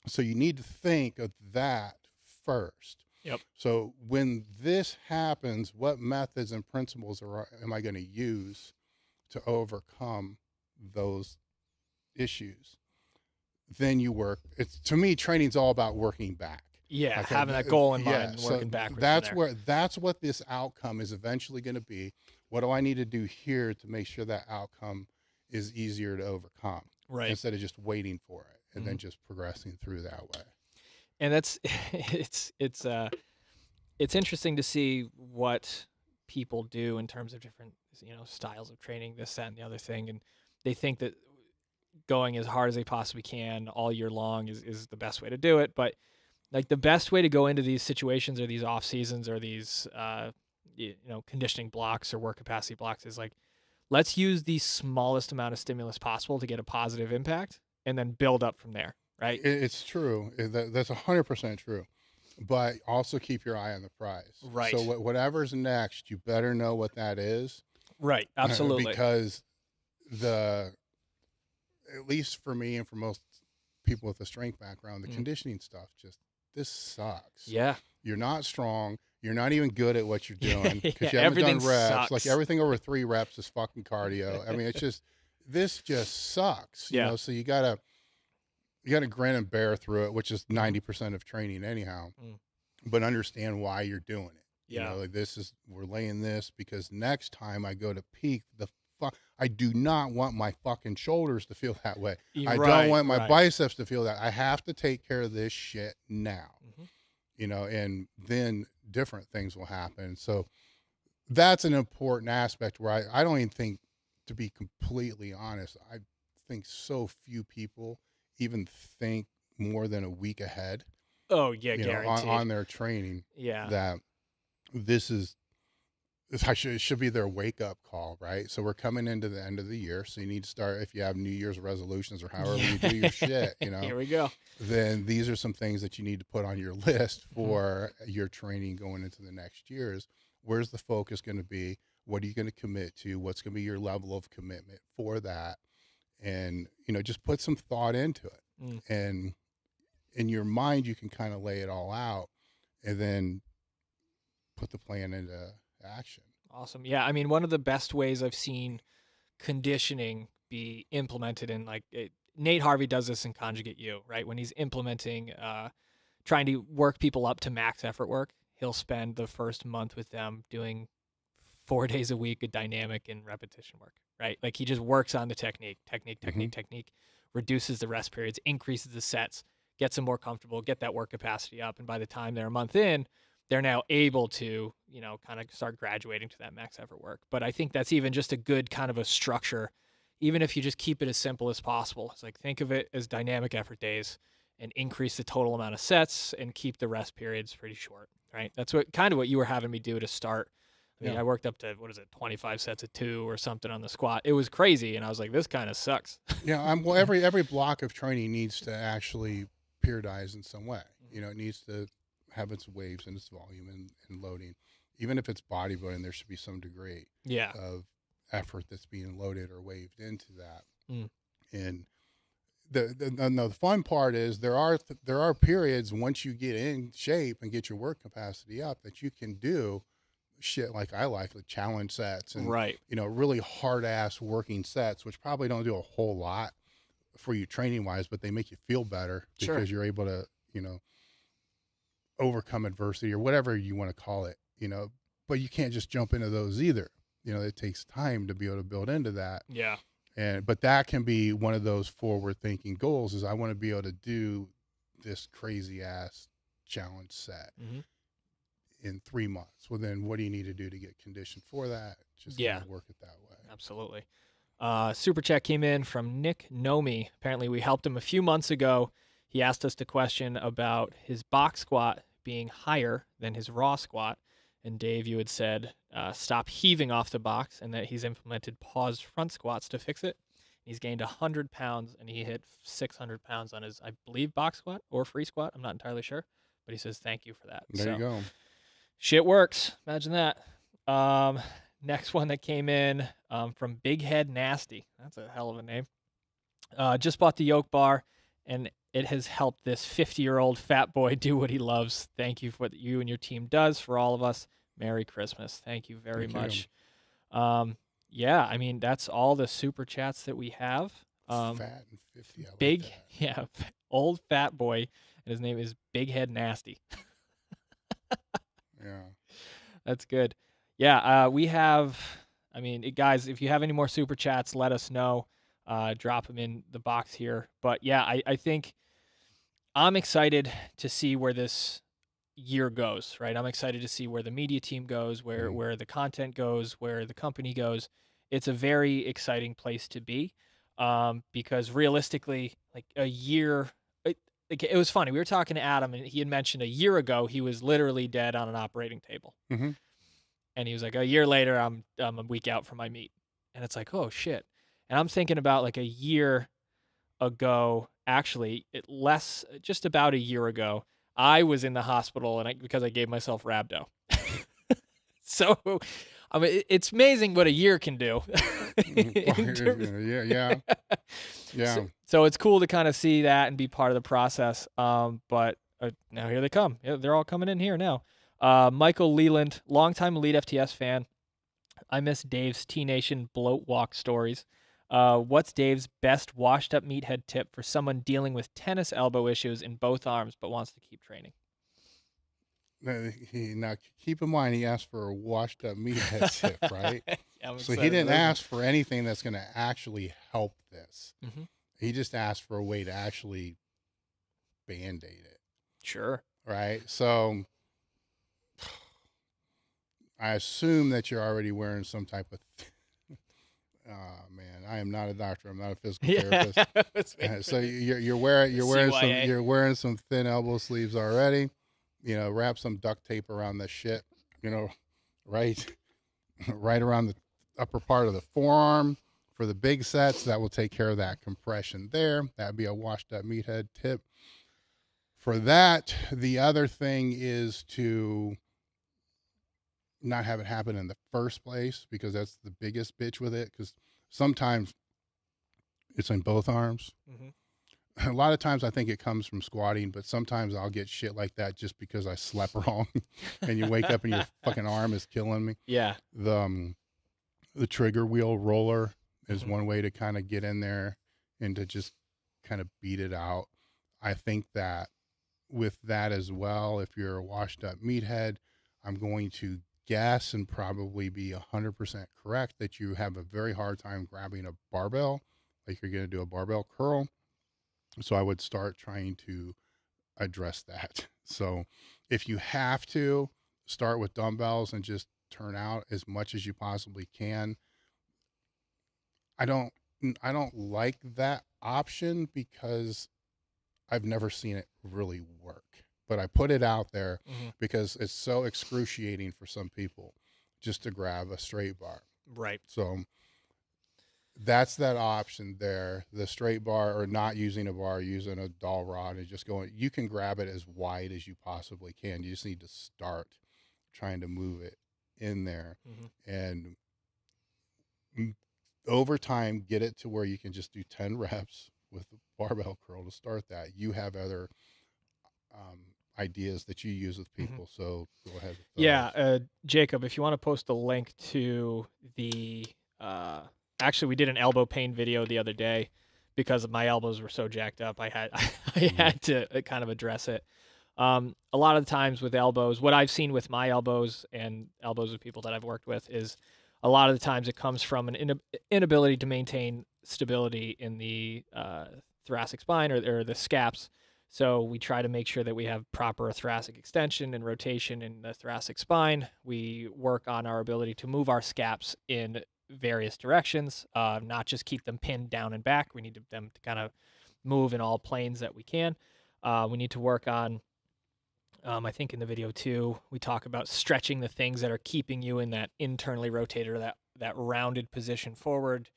So you need to think of that first. Yep. So when this happens, what methods and principles am I going to use to overcome those issues? Then you work. To me, training's all about working back. Yeah, having that goal in mind and so working backwards. That's what this outcome is eventually going to be. What do I need to do here to make sure that outcome is easier to overcome? Right. Instead of just waiting for it and then just progressing through that way. And that's it's interesting to see what people do in terms of different styles of training, this, that, and the other thing, and they think that going as hard as they possibly can all year long is the best way to do it. But like, the best way to go into these situations or these off seasons or these conditioning blocks or work capacity blocks is like, let's use the smallest amount of stimulus possible to get a positive impact and then build up from there. Right. It's true. That's 100% true. But also keep your eye on the prize. Right. So whatever's next, you better know what that is. Right. Absolutely. Because at least for me and for most people with a strength background, the conditioning stuff this sucks. Yeah. You're not strong. You're not even good at what you're doing because you haven't everything done reps. sucks. Like, everything over 3 reps is fucking cardio. I mean, this just sucks. You know, so you gotta grin and bear through it, which is 90% of training anyhow. But understand why you're doing it. Yeah. Like, we're laying this because next time I go to peak, I do not want my fucking shoulders to feel that way. I don't want my biceps to feel that. I have to take care of this shit now. And then different things will happen. So that's an important aspect where I don't even think, to be completely honest, I think so few people even think more than a week ahead. Oh yeah, guaranteed. On their training. Yeah. That it should be their wake up call, right? So we're coming into the end of the year. So you need to start, if you have New Year's resolutions or however you do your shit, Here we go. Then these are some things that you need to put on your list for your training going into the next years. Where's the focus going to be? What are you going to commit to? What's going to be your level of commitment for that? And, just put some thought into it. And in your mind, you can kind of lay it all out and then put the plan into action. Awesome. Yeah. I mean, one of the best ways I've seen conditioning be implemented in, Nate Harvey does this in Conjugate U, right? When he's implementing, trying to work people up to max effort work, he'll spend the first month with them doing 4 days a week of dynamic and repetition work, right? Like, he just works on the technique, reduces the rest periods, increases the sets, gets them more comfortable, get that work capacity up. And by the time they're a month in, they're now able to, kind of start graduating to that max effort work. But I think that's even just a good kind of a structure, even if you just keep it as simple as possible. It's like, think of it as dynamic effort days and increase the total amount of sets and keep the rest periods pretty short, right? That's what you were having me do to start I mean, Yeah. I worked up to, 25 sets of 2 or something on the squat. It was crazy. And I was like, this kind of sucks. Yeah, well, every block of training needs to actually periodize in some way. You know, it needs to have its waves and its volume and loading. Even if it's bodybuilding, there should be some degree Yeah. of effort that's being loaded or waved into that. Mm. And the fun part is there are periods once you get in shape and get your work capacity up that you can do shit like challenge sets and Right. you know, really hard ass working sets, which probably don't do a whole lot for you training wise, but they make you feel better Sure. because you're able to, you know, overcome adversity or whatever you want to call it, you know. But you can't just jump into those either. You know, it takes time to be able to build into that. Yeah. But that can be one of those forward thinking goals is I want to be able to do this crazy ass challenge set in 3 months. Well, then what do you need to do to get conditioned for that? Just kind of work it that way. Absolutely. Super chat came in from Nick Nomi. Apparently we helped him a few months ago. He asked us a question about his box squat being higher than his raw squat. And Dave, you had said, stop heaving off the box, and that he's implemented paused front squats to fix it. He's gained 100 pounds, and he hit 600 pounds on his, I believe, box squat or free squat. I'm not entirely sure. But he says, thank you for that. There you go. Shit works. Imagine that. Next one that came in from Big Head Nasty. That's a hell of a name. Just bought the yoke bar, and it has helped this 50-year-old fat boy do what he loves. Thank you for what you and your team does for all of us. Merry Christmas. Thank you very much. Yeah, I mean, that's all the super chats that we have. Fat and 50. I Big, like that. yeah, old fat boy, and his name is Big Head Nasty. Yeah. That's good. Yeah, we have, I mean, guys, if you have any more super chats, let us know. Drop them in the box here. But yeah, I think I'm excited to see where this year goes, right? I'm excited to see where the media team goes, where the content goes, where the company goes. It's a very exciting place to be because realistically, like a year, it was funny. We were talking to Adam, and he had mentioned a year ago he was literally dead on an operating table. Mm-hmm. And he was like, a year later, I'm a week out from my meet. And it's like, oh, shit. And I'm thinking about like a year ago, actually, just about a year ago, I was in the hospital because I gave myself rhabdo. So, I mean, it's amazing what a year can do. Yeah. So it's cool to kind of see that and be part of the process. But now here they come. Yeah, they're all coming in here now. Michael Leland, longtime Elite FTS fan. I miss Dave's T-Nation bloat walk stories. What's Dave's best washed up meathead tip for someone dealing with tennis elbow issues in both arms but wants to keep training? Now, keep in mind, he asked for a washed up meathead tip, right? So he excited didn't for this ask for anything that's going to actually help this. one. He just asked for a way to actually Band-Aid it. Sure. Right? So I assume that you're already wearing some type of oh man, I am not a doctor. I'm not a physical therapist. So you're wearing some thin elbow sleeves already. You know, wrap some duct tape around the shit. You know, right around the upper part of the forearm for the big sets. That will take care of that compression there. That'd be a washed up meathead tip. For that, the other thing is to not have it happen in the first place, because that's the biggest bitch with it, because sometimes it's in both arms. A lot of times I think it comes from squatting, but sometimes I'll get shit like that just because I slept wrong and you wake up and your fucking arm is killing me. Yeah. The trigger wheel roller is one way to kind of get in there and to just kind of beat it out. I think that with that as well, if you're a washed up meathead, I'm going to guess and probably be 100% correct that you have a very hard time grabbing a barbell, like you're going to do a barbell curl. So I would start trying to address that. So if you have to, start with dumbbells and just turn out as much as you possibly can. I don't like that option because I've never seen it really work. But I put it out there because it's so excruciating for some people. just to grab a straight bar. Right. So that's that option there. The straight bar, or not using a bar, using a dowel rod and just going, you can grab it as wide as you possibly can. You just need to start trying to move it in there. And over time, get it to where you can just do 10 reps with the barbell curl to start that. You have other ideas that you use with people, so go ahead with those. Yeah, Jacob, if you want to post a link to the actually, we did an elbow pain video the other day because my elbows were so jacked up. I had to kind of address it. A lot of the times with elbows, what I've seen with my elbows and elbows of people that I've worked with is a lot of the times it comes from an inability to maintain stability in the thoracic spine or the scaps. So we try to make sure that we have proper thoracic extension and rotation in the thoracic spine. We work on our ability to move our scaps in various directions, not just keep them pinned down and back. We need them to kind of move in all planes that we can. We need to work on, I think in the video too, we talk about stretching the things that are keeping you in that internally rotated or that rounded position forward,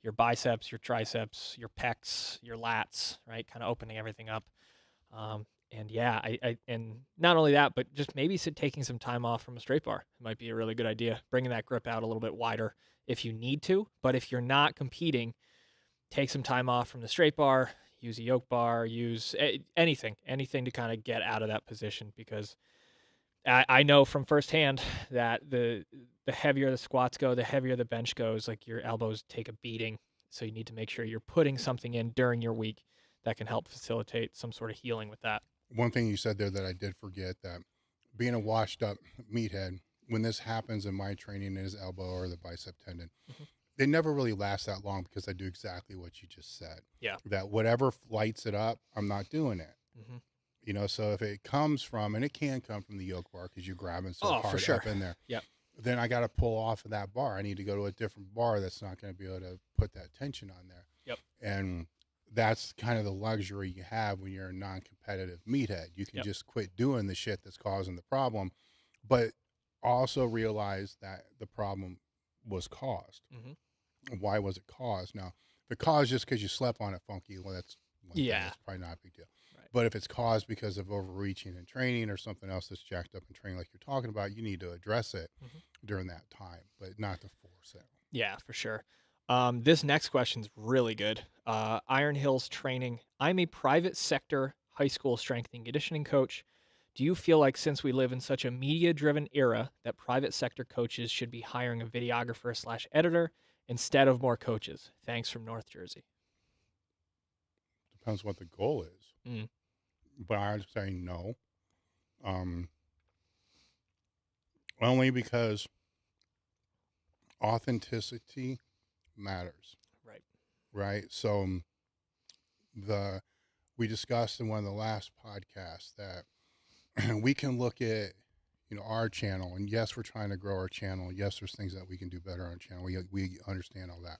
your biceps, your triceps, your pecs, your lats, right? Kind of opening everything up. And yeah, and not only that, but just maybe taking some time off from a straight bar might be a really good idea. Bringing that grip out a little bit wider if you need to, but if you're not competing, take some time off from the straight bar, use a yoke bar, use anything to kind of get out of that position, because I know from firsthand that the heavier the squats go, the heavier the bench goes, like your elbows take a beating. So you need to make sure you're putting something in during your week that can help facilitate some sort of healing with that. One thing you said there that I did forget, that being a washed up meathead, when this happens in my training in his elbow or the bicep tendon, they never really last that long, because I do exactly what you just said. Yeah. That whatever lights it up, I'm not doing it. You know, so if it comes from, and it can come from the yoke bar because you're grabbing so hard for sure. up in there. Yep. Then I got to pull off of that bar. I need to go to a different bar that's not going to be able to put that tension on there. Yep. And that's kind of the luxury you have when you're a non-competitive meathead. You can just quit doing the shit that's causing the problem, but also realize that the problem was caused. Why was it caused? Now, if it caused just because you slept on it funky, well, that's one thing. That's probably not a big deal. Right. But if it's caused because of overreaching in training or something else that's jacked up in training like you're talking about, you need to address it during that time, but not to force it. Yeah, for sure. This next question is really good. Iron Hills Training. I'm a private sector high school strength and conditioning coach. Do you feel like, since we live in such a media-driven era, that private sector coaches should be hiring a videographer/editor instead of more coaches? Thanks, from North Jersey. Depends what the goal is. But I'd say no. Only because authenticity matters. Right. So we discussed in one of the last podcasts that we can look at, you know, our channel, and yes, we're trying to grow our channel. Yes, there's things that we can do better on our channel. We understand all that.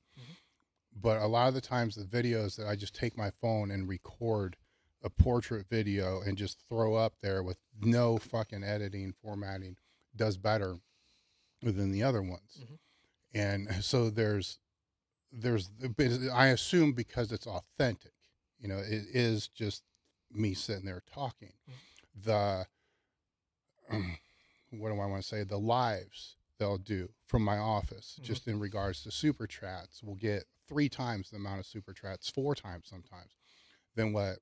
But a lot of the times the videos that I just take my phone and record a portrait video and just throw up there with no fucking editing, formatting, does better than the other ones. And so I assume because it's authentic, you know, it is just me sitting there talking. What do I want to say? The lives they'll do from my office, just in regards to super chats, will get 3 times the amount of super chats, 4 times sometimes, than what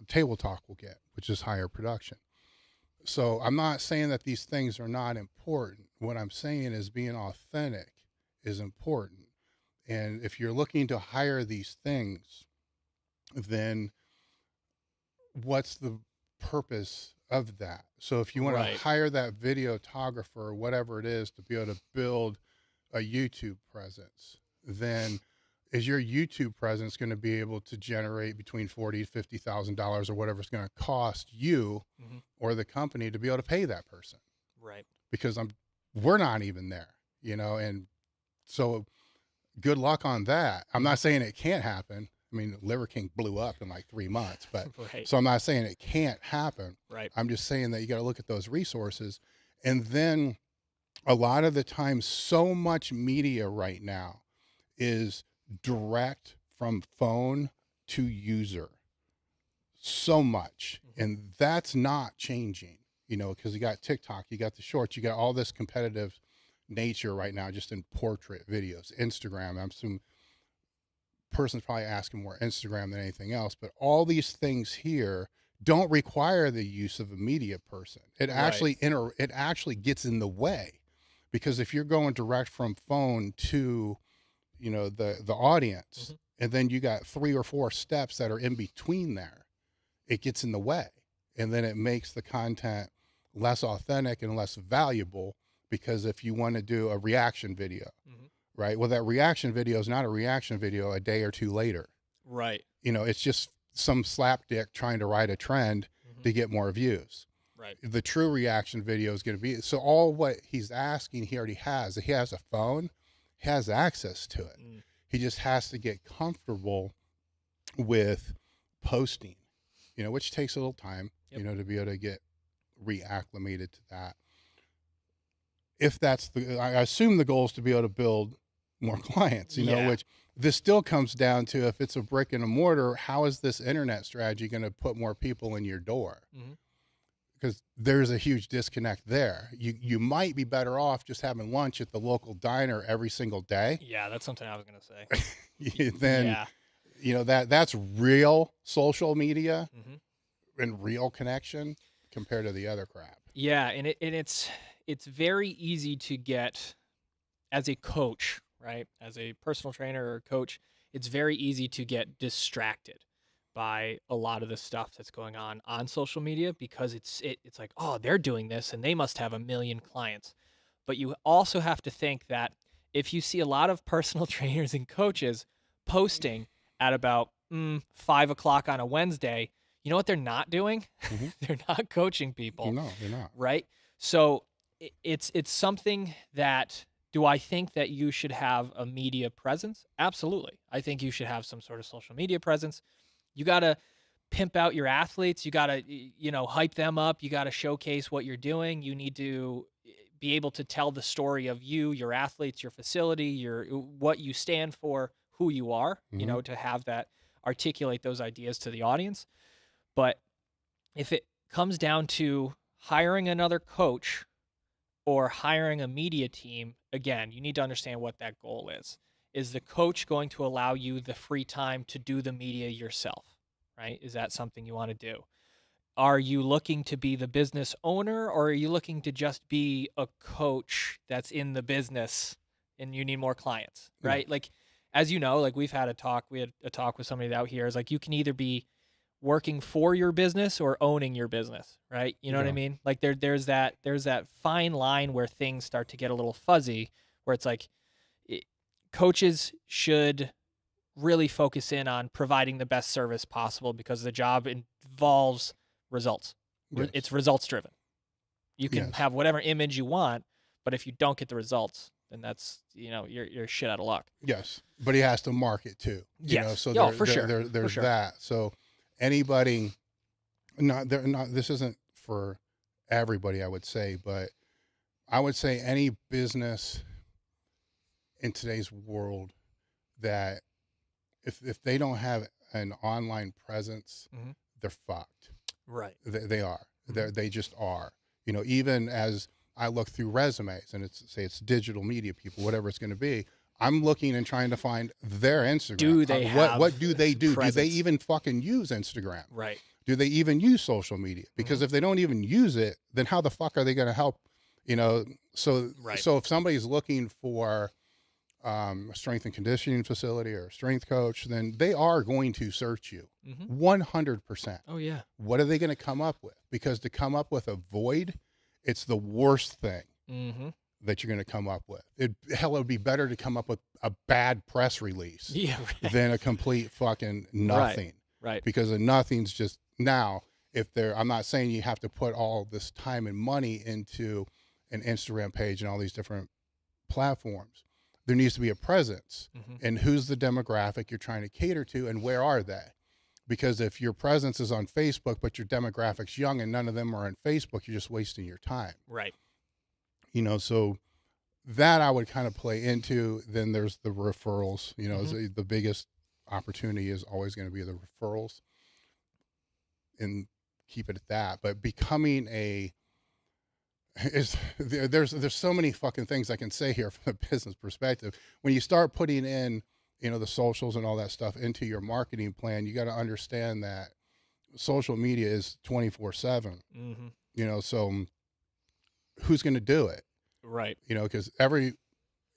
TableTalk will get, which is higher production. So I'm not saying that these things are not important. What I'm saying is being authentic is important. And if you're looking to hire these things, then what's the purpose of that? So if you want to hire that videographer or whatever it is to be able to build a YouTube presence, then is your YouTube presence going to be able to generate between $40,000 to $50,000 or whatever it's going to cost you or the company to be able to pay that person? Right. Because we're not even there, you know, and so good luck on that. I'm not saying it can't happen. I mean, Liver King blew up in like 3 months, but so I'm not saying it can't happen. Right. I'm just saying that you got to look at those resources, and then a lot of the time, so much media right now is direct from phone to user. So much. And that's not changing, you know, because you got TikTok, you got the shorts, you got all this competitive nature right now just in portrait videos. Instagram, I'm assuming person's probably asking more Instagram than anything else, but all these things here don't require the use of a media person. It actually it actually gets in the way, because if you're going direct from phone to, you know, the audience, and then you got 3 or 4 steps that are in between there, it gets in the way, and then it makes the content less authentic and less valuable. Because if you want to do a reaction video, right? Well, that reaction video is not a reaction video a day or 2 later. Right. You know, it's just some slapdick trying to ride a trend to get more views. Right. The true reaction video is going to be, so all what he's asking, he already has. He has a phone, he has access to it. He just has to get comfortable with posting, you know, which takes a little time, you know, to be able to get reacclimated to that. If that's I assume the goal is to be able to build more clients, you know, which this still comes down to, if it's a brick and a mortar, how is this internet strategy going to put more people in your door? Because there's a huge disconnect there. You might be better off just having lunch at the local diner every single day. Yeah, that's something I was going to say. Then, you know, that's real social media and real connection compared to the other crap. Yeah, and it's very easy to get, as a coach, right? As a personal trainer or coach, it's very easy to get distracted by a lot of the stuff that's going on social media, because it's like, oh, they're doing this and they must have 1 million clients. But you also have to think that if you see a lot of personal trainers and coaches posting at about 5 o'clock on a Wednesday, you know what they're not doing? They're not coaching people. No, they're not. Right? So it's something that, do I think that you should have a media presence? Absolutely. I think you should have some sort of social media presence. You got to pimp out your athletes. You got to, you know, hype them up. You got to showcase what you're doing. You need to be able to tell the story of you, your athletes, your facility, what you stand for, who you are, you know, to have that, articulate those ideas to the audience. But if it comes down to hiring another coach or hiring a media team, again, you need to understand what that goal is. Is the coach going to allow you the free time to do the media yourself, right? Is that something you want to do? Are you looking to be the business owner, or are you looking to just be a coach that's in the business and you need more clients, right? Like, as you know, like we had a talk with somebody out here. Is like, you can either be working for your business or owning your business, right? You know what I mean? Like there's that fine line where things start to get a little fuzzy, where it's like, coaches should really focus in on providing the best service possible, because the job involves results. It's results driven. You can have whatever image you want, but if you don't get the results, then that's, you know, you're shit out of luck. Yes, but he has to market too. You know, so there's that. So anybody, this isn't for everybody, I would say, but I would say any business in today's world that if they don't have an online presence, they're fucked. Right. They are. They just are. You know, even as I look through resumes and it's digital media people, whatever it's going to be, I'm looking and trying to find their Instagram. Do they have what do they do? presence? Do they even fucking use Instagram? Right. Do they even use social media? Because if they don't even use it, then how the fuck are they going to help? You know, so if somebody's looking for a strength and conditioning facility or a strength coach, then they are going to search you 100%. Oh yeah. What are they going to come up with? Because to come up with a void, it's the worst thing that you're going to come up with. It would be better to come up with a bad press release than a complete fucking nothing. Right. Because a nothing's just, now, I'm not saying you have to put all this time and money into an Instagram page and all these different platforms. There needs to be a presence, and who's the demographic you're trying to cater to, and where are they? Because if your presence is on Facebook, but your demographic's young and none of them are on Facebook, you're just wasting your time. Right. You know, so that I would kind of play into. Then there's the referrals. You know, the biggest opportunity is always going to be the referrals, and keep it at that. But becoming there's so many fucking things I can say here from a business perspective. When you start putting in, you know, the socials and all that stuff into your marketing plan, you got to understand that social media is 24/7. You know, so who's going to do it? Right. You know, because every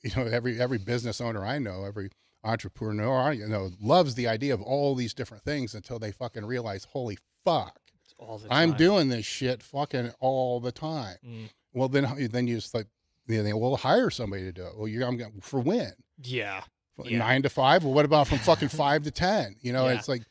business owner I know, every entrepreneur I know loves the idea of all these different things until they fucking realize, holy fuck, all the I'm time. doing this shit fucking all the time. Well, then you just like, we'll hire somebody to do it. Well, I'm going for when? Yeah. 9 to 5. Well, what about from fucking 5 to 10? You know, it's like,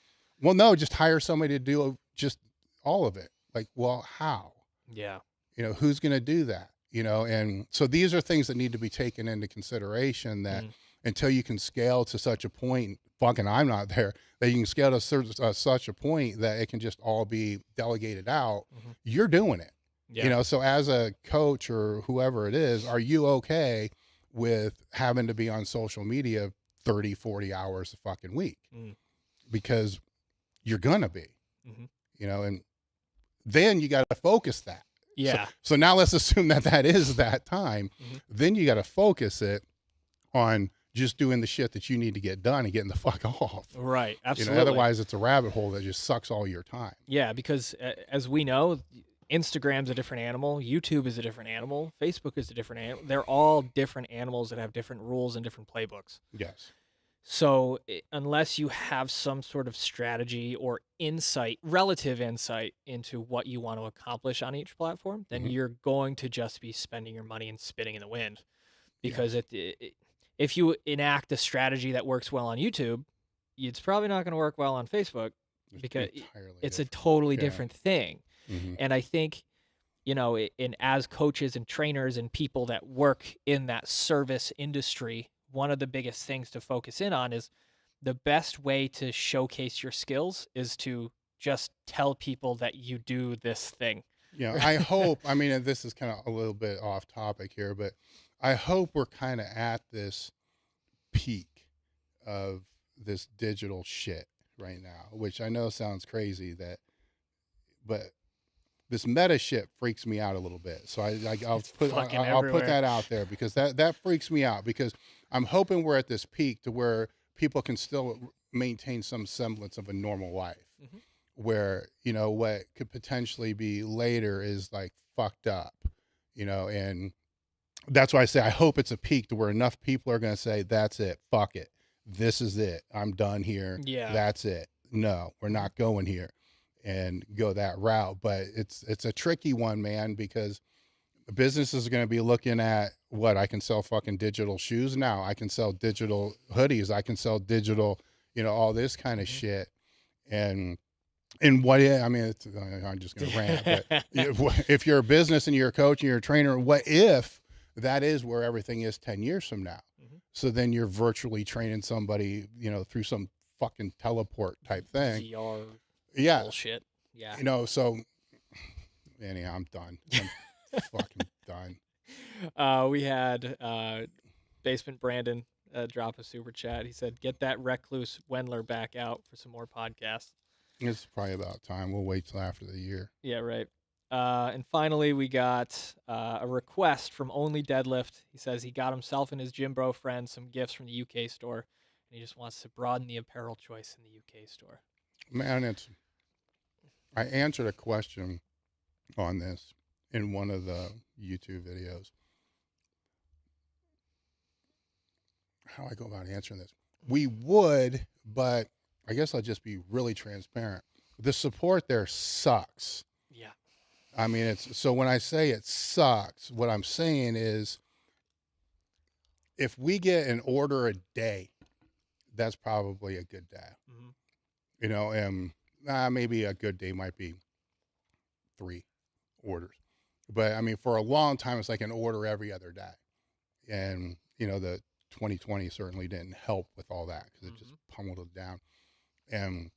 well, no, just hire somebody to do just all of it. Like, well, how? Yeah. You know, who's going to do that? You know, and so these are things that need to be taken into consideration, that until you can scale to such a point, fucking I'm not there, that you can scale to such a point that it can just all be delegated out, you're doing it. You know, so as a coach or whoever it is, are you okay with having to be on social media 30, 40 hours a fucking week? Because you're going to be, you know, and then you got to focus that. Yeah. So now let's assume that is that time. Then you got to focus it on just doing the shit that you need to get done and getting the fuck off. Right. Absolutely. You know, otherwise it's a rabbit hole that just sucks all your time. Yeah, because as we know, Instagram's a different animal, YouTube is a different animal, Facebook is a different animal. They're all different animals that have different rules and different playbooks. Yes. So unless you have some sort of strategy or relative insight into what you want to accomplish on each platform, then you're going to just be spending your money and spitting in the wind. Because if you enact a strategy that works well on YouTube, it's probably not going to work well on Facebook, because it's a totally different thing. And I think, you know, as coaches and trainers and people that work in that service industry, one of the biggest things to focus in on is the best way to showcase your skills is to just tell people that you do this thing. Yeah, I hope, I mean, and this is kind of a little bit off topic here, but I hope we're kind of at this peak of this digital shit right now, which I know sounds crazy, but this meta shit freaks me out a little bit. So I'll put that out there, because that freaks me out, because I'm hoping we're at this peak to where people can still maintain some semblance of a normal life, where, you know, what could potentially be later is like fucked up, you know, and that's why I say I hope it's a peak to where enough people are going to say, that's it, fuck it, this is it, I'm done here, that's it, no, we're not going here, and go that route. But it's a tricky one, man, because businesses are going to be looking at, what, I can sell fucking digital shoes now, I can sell digital hoodies, I can sell digital, you know, all this kind of shit. And what, I mean, I'm just going to rant, but if you're a business and you're a coach and you're a trainer, what if that is where everything is 10 years from now? So then you're virtually training somebody, you know, through some fucking teleport type thing. VR bullshit. Yeah. You know, so anyhow, I'm done. I'm fucking done. We had Basement Brandon drop a super chat. He said, "Get that recluse Wendler back out for some more podcasts." It's probably about time. We'll wait till after the year. Yeah, right. And finally, we got a request from Only Deadlift. He says he got himself and his gym bro friend some gifts from the UK store, and he just wants to broaden the apparel choice in the UK store. Man, I answered a question on this in one of the YouTube videos. How do I go about answering this? We would, but I guess I'll just be really transparent. The support there sucks. Yeah. I mean, so when I say it sucks, what I'm saying is, if we get an order a day, that's probably a good day. You know, and maybe a good day might be 3 orders. But I mean, for a long time, it's like an order every other day. And, you know, the 2020 certainly didn't help with all that, because it just pummeled it down. And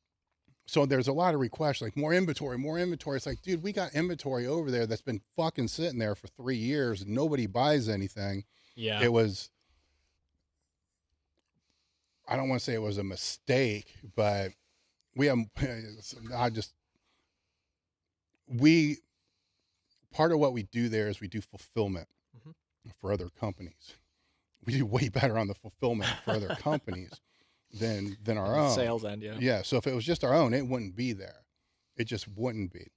so there's a lot of requests, like more inventory. It's like, dude, we got inventory over there that's been fucking sitting there for 3 years and nobody buys anything. Yeah. It was, I don't want to say it was a mistake, but part of what we do there is we do fulfillment for other companies. We do way better on the fulfillment for other companies than our own. Sales end, yeah. Yeah. So if it was just our own, it wouldn't be there. It just wouldn't be.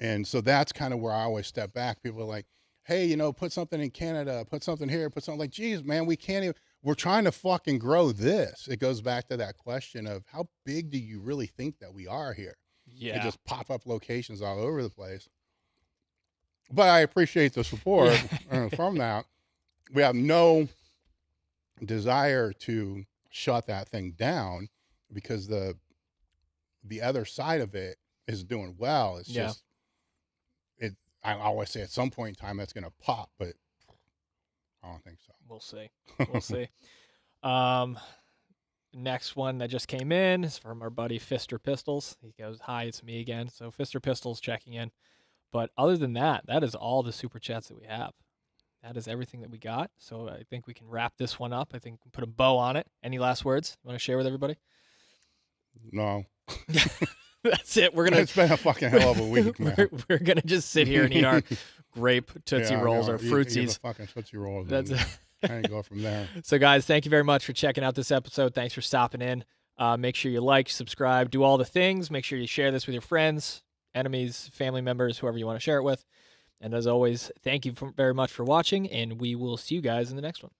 And so that's kind of where I always step back. People are like, hey, you know, put something in Canada, put something here, put something, like, geez, man, we can't even, we're trying to fucking grow this. It goes back to that question of how big do you really think that we are here? Yeah. It just pop up locations all over the place. But I appreciate the support from that. We have no desire to shut that thing down because the other side of it is doing well. It's just, I always say at some point in time that's going to pop, but I don't think so. We'll see. We'll see. Next one that just came in is from our buddy Fister Pistols. He goes, hi, it's me again. So Fister Pistols checking in. But other than that, that is all the super chats that we have. That is everything that we got. So I think we can wrap this one up. I think we can put a bow on it. Any last words you want to share with everybody? No. That's it. We're gonna. It's been a fucking hell of a week, man. We're gonna just sit here and eat our grape Tootsie Rolls or Fruitsies. Eat the fucking Tootsie Rolls. That's it. And go from there. So, guys, thank you very much for checking out this episode. Thanks for stopping in. Make sure you like, subscribe, do all the things. Make sure you share this with your friends, enemies, family members, whoever you want to share it with. And as always, thank you very much for watching, and we will see you guys in the next one.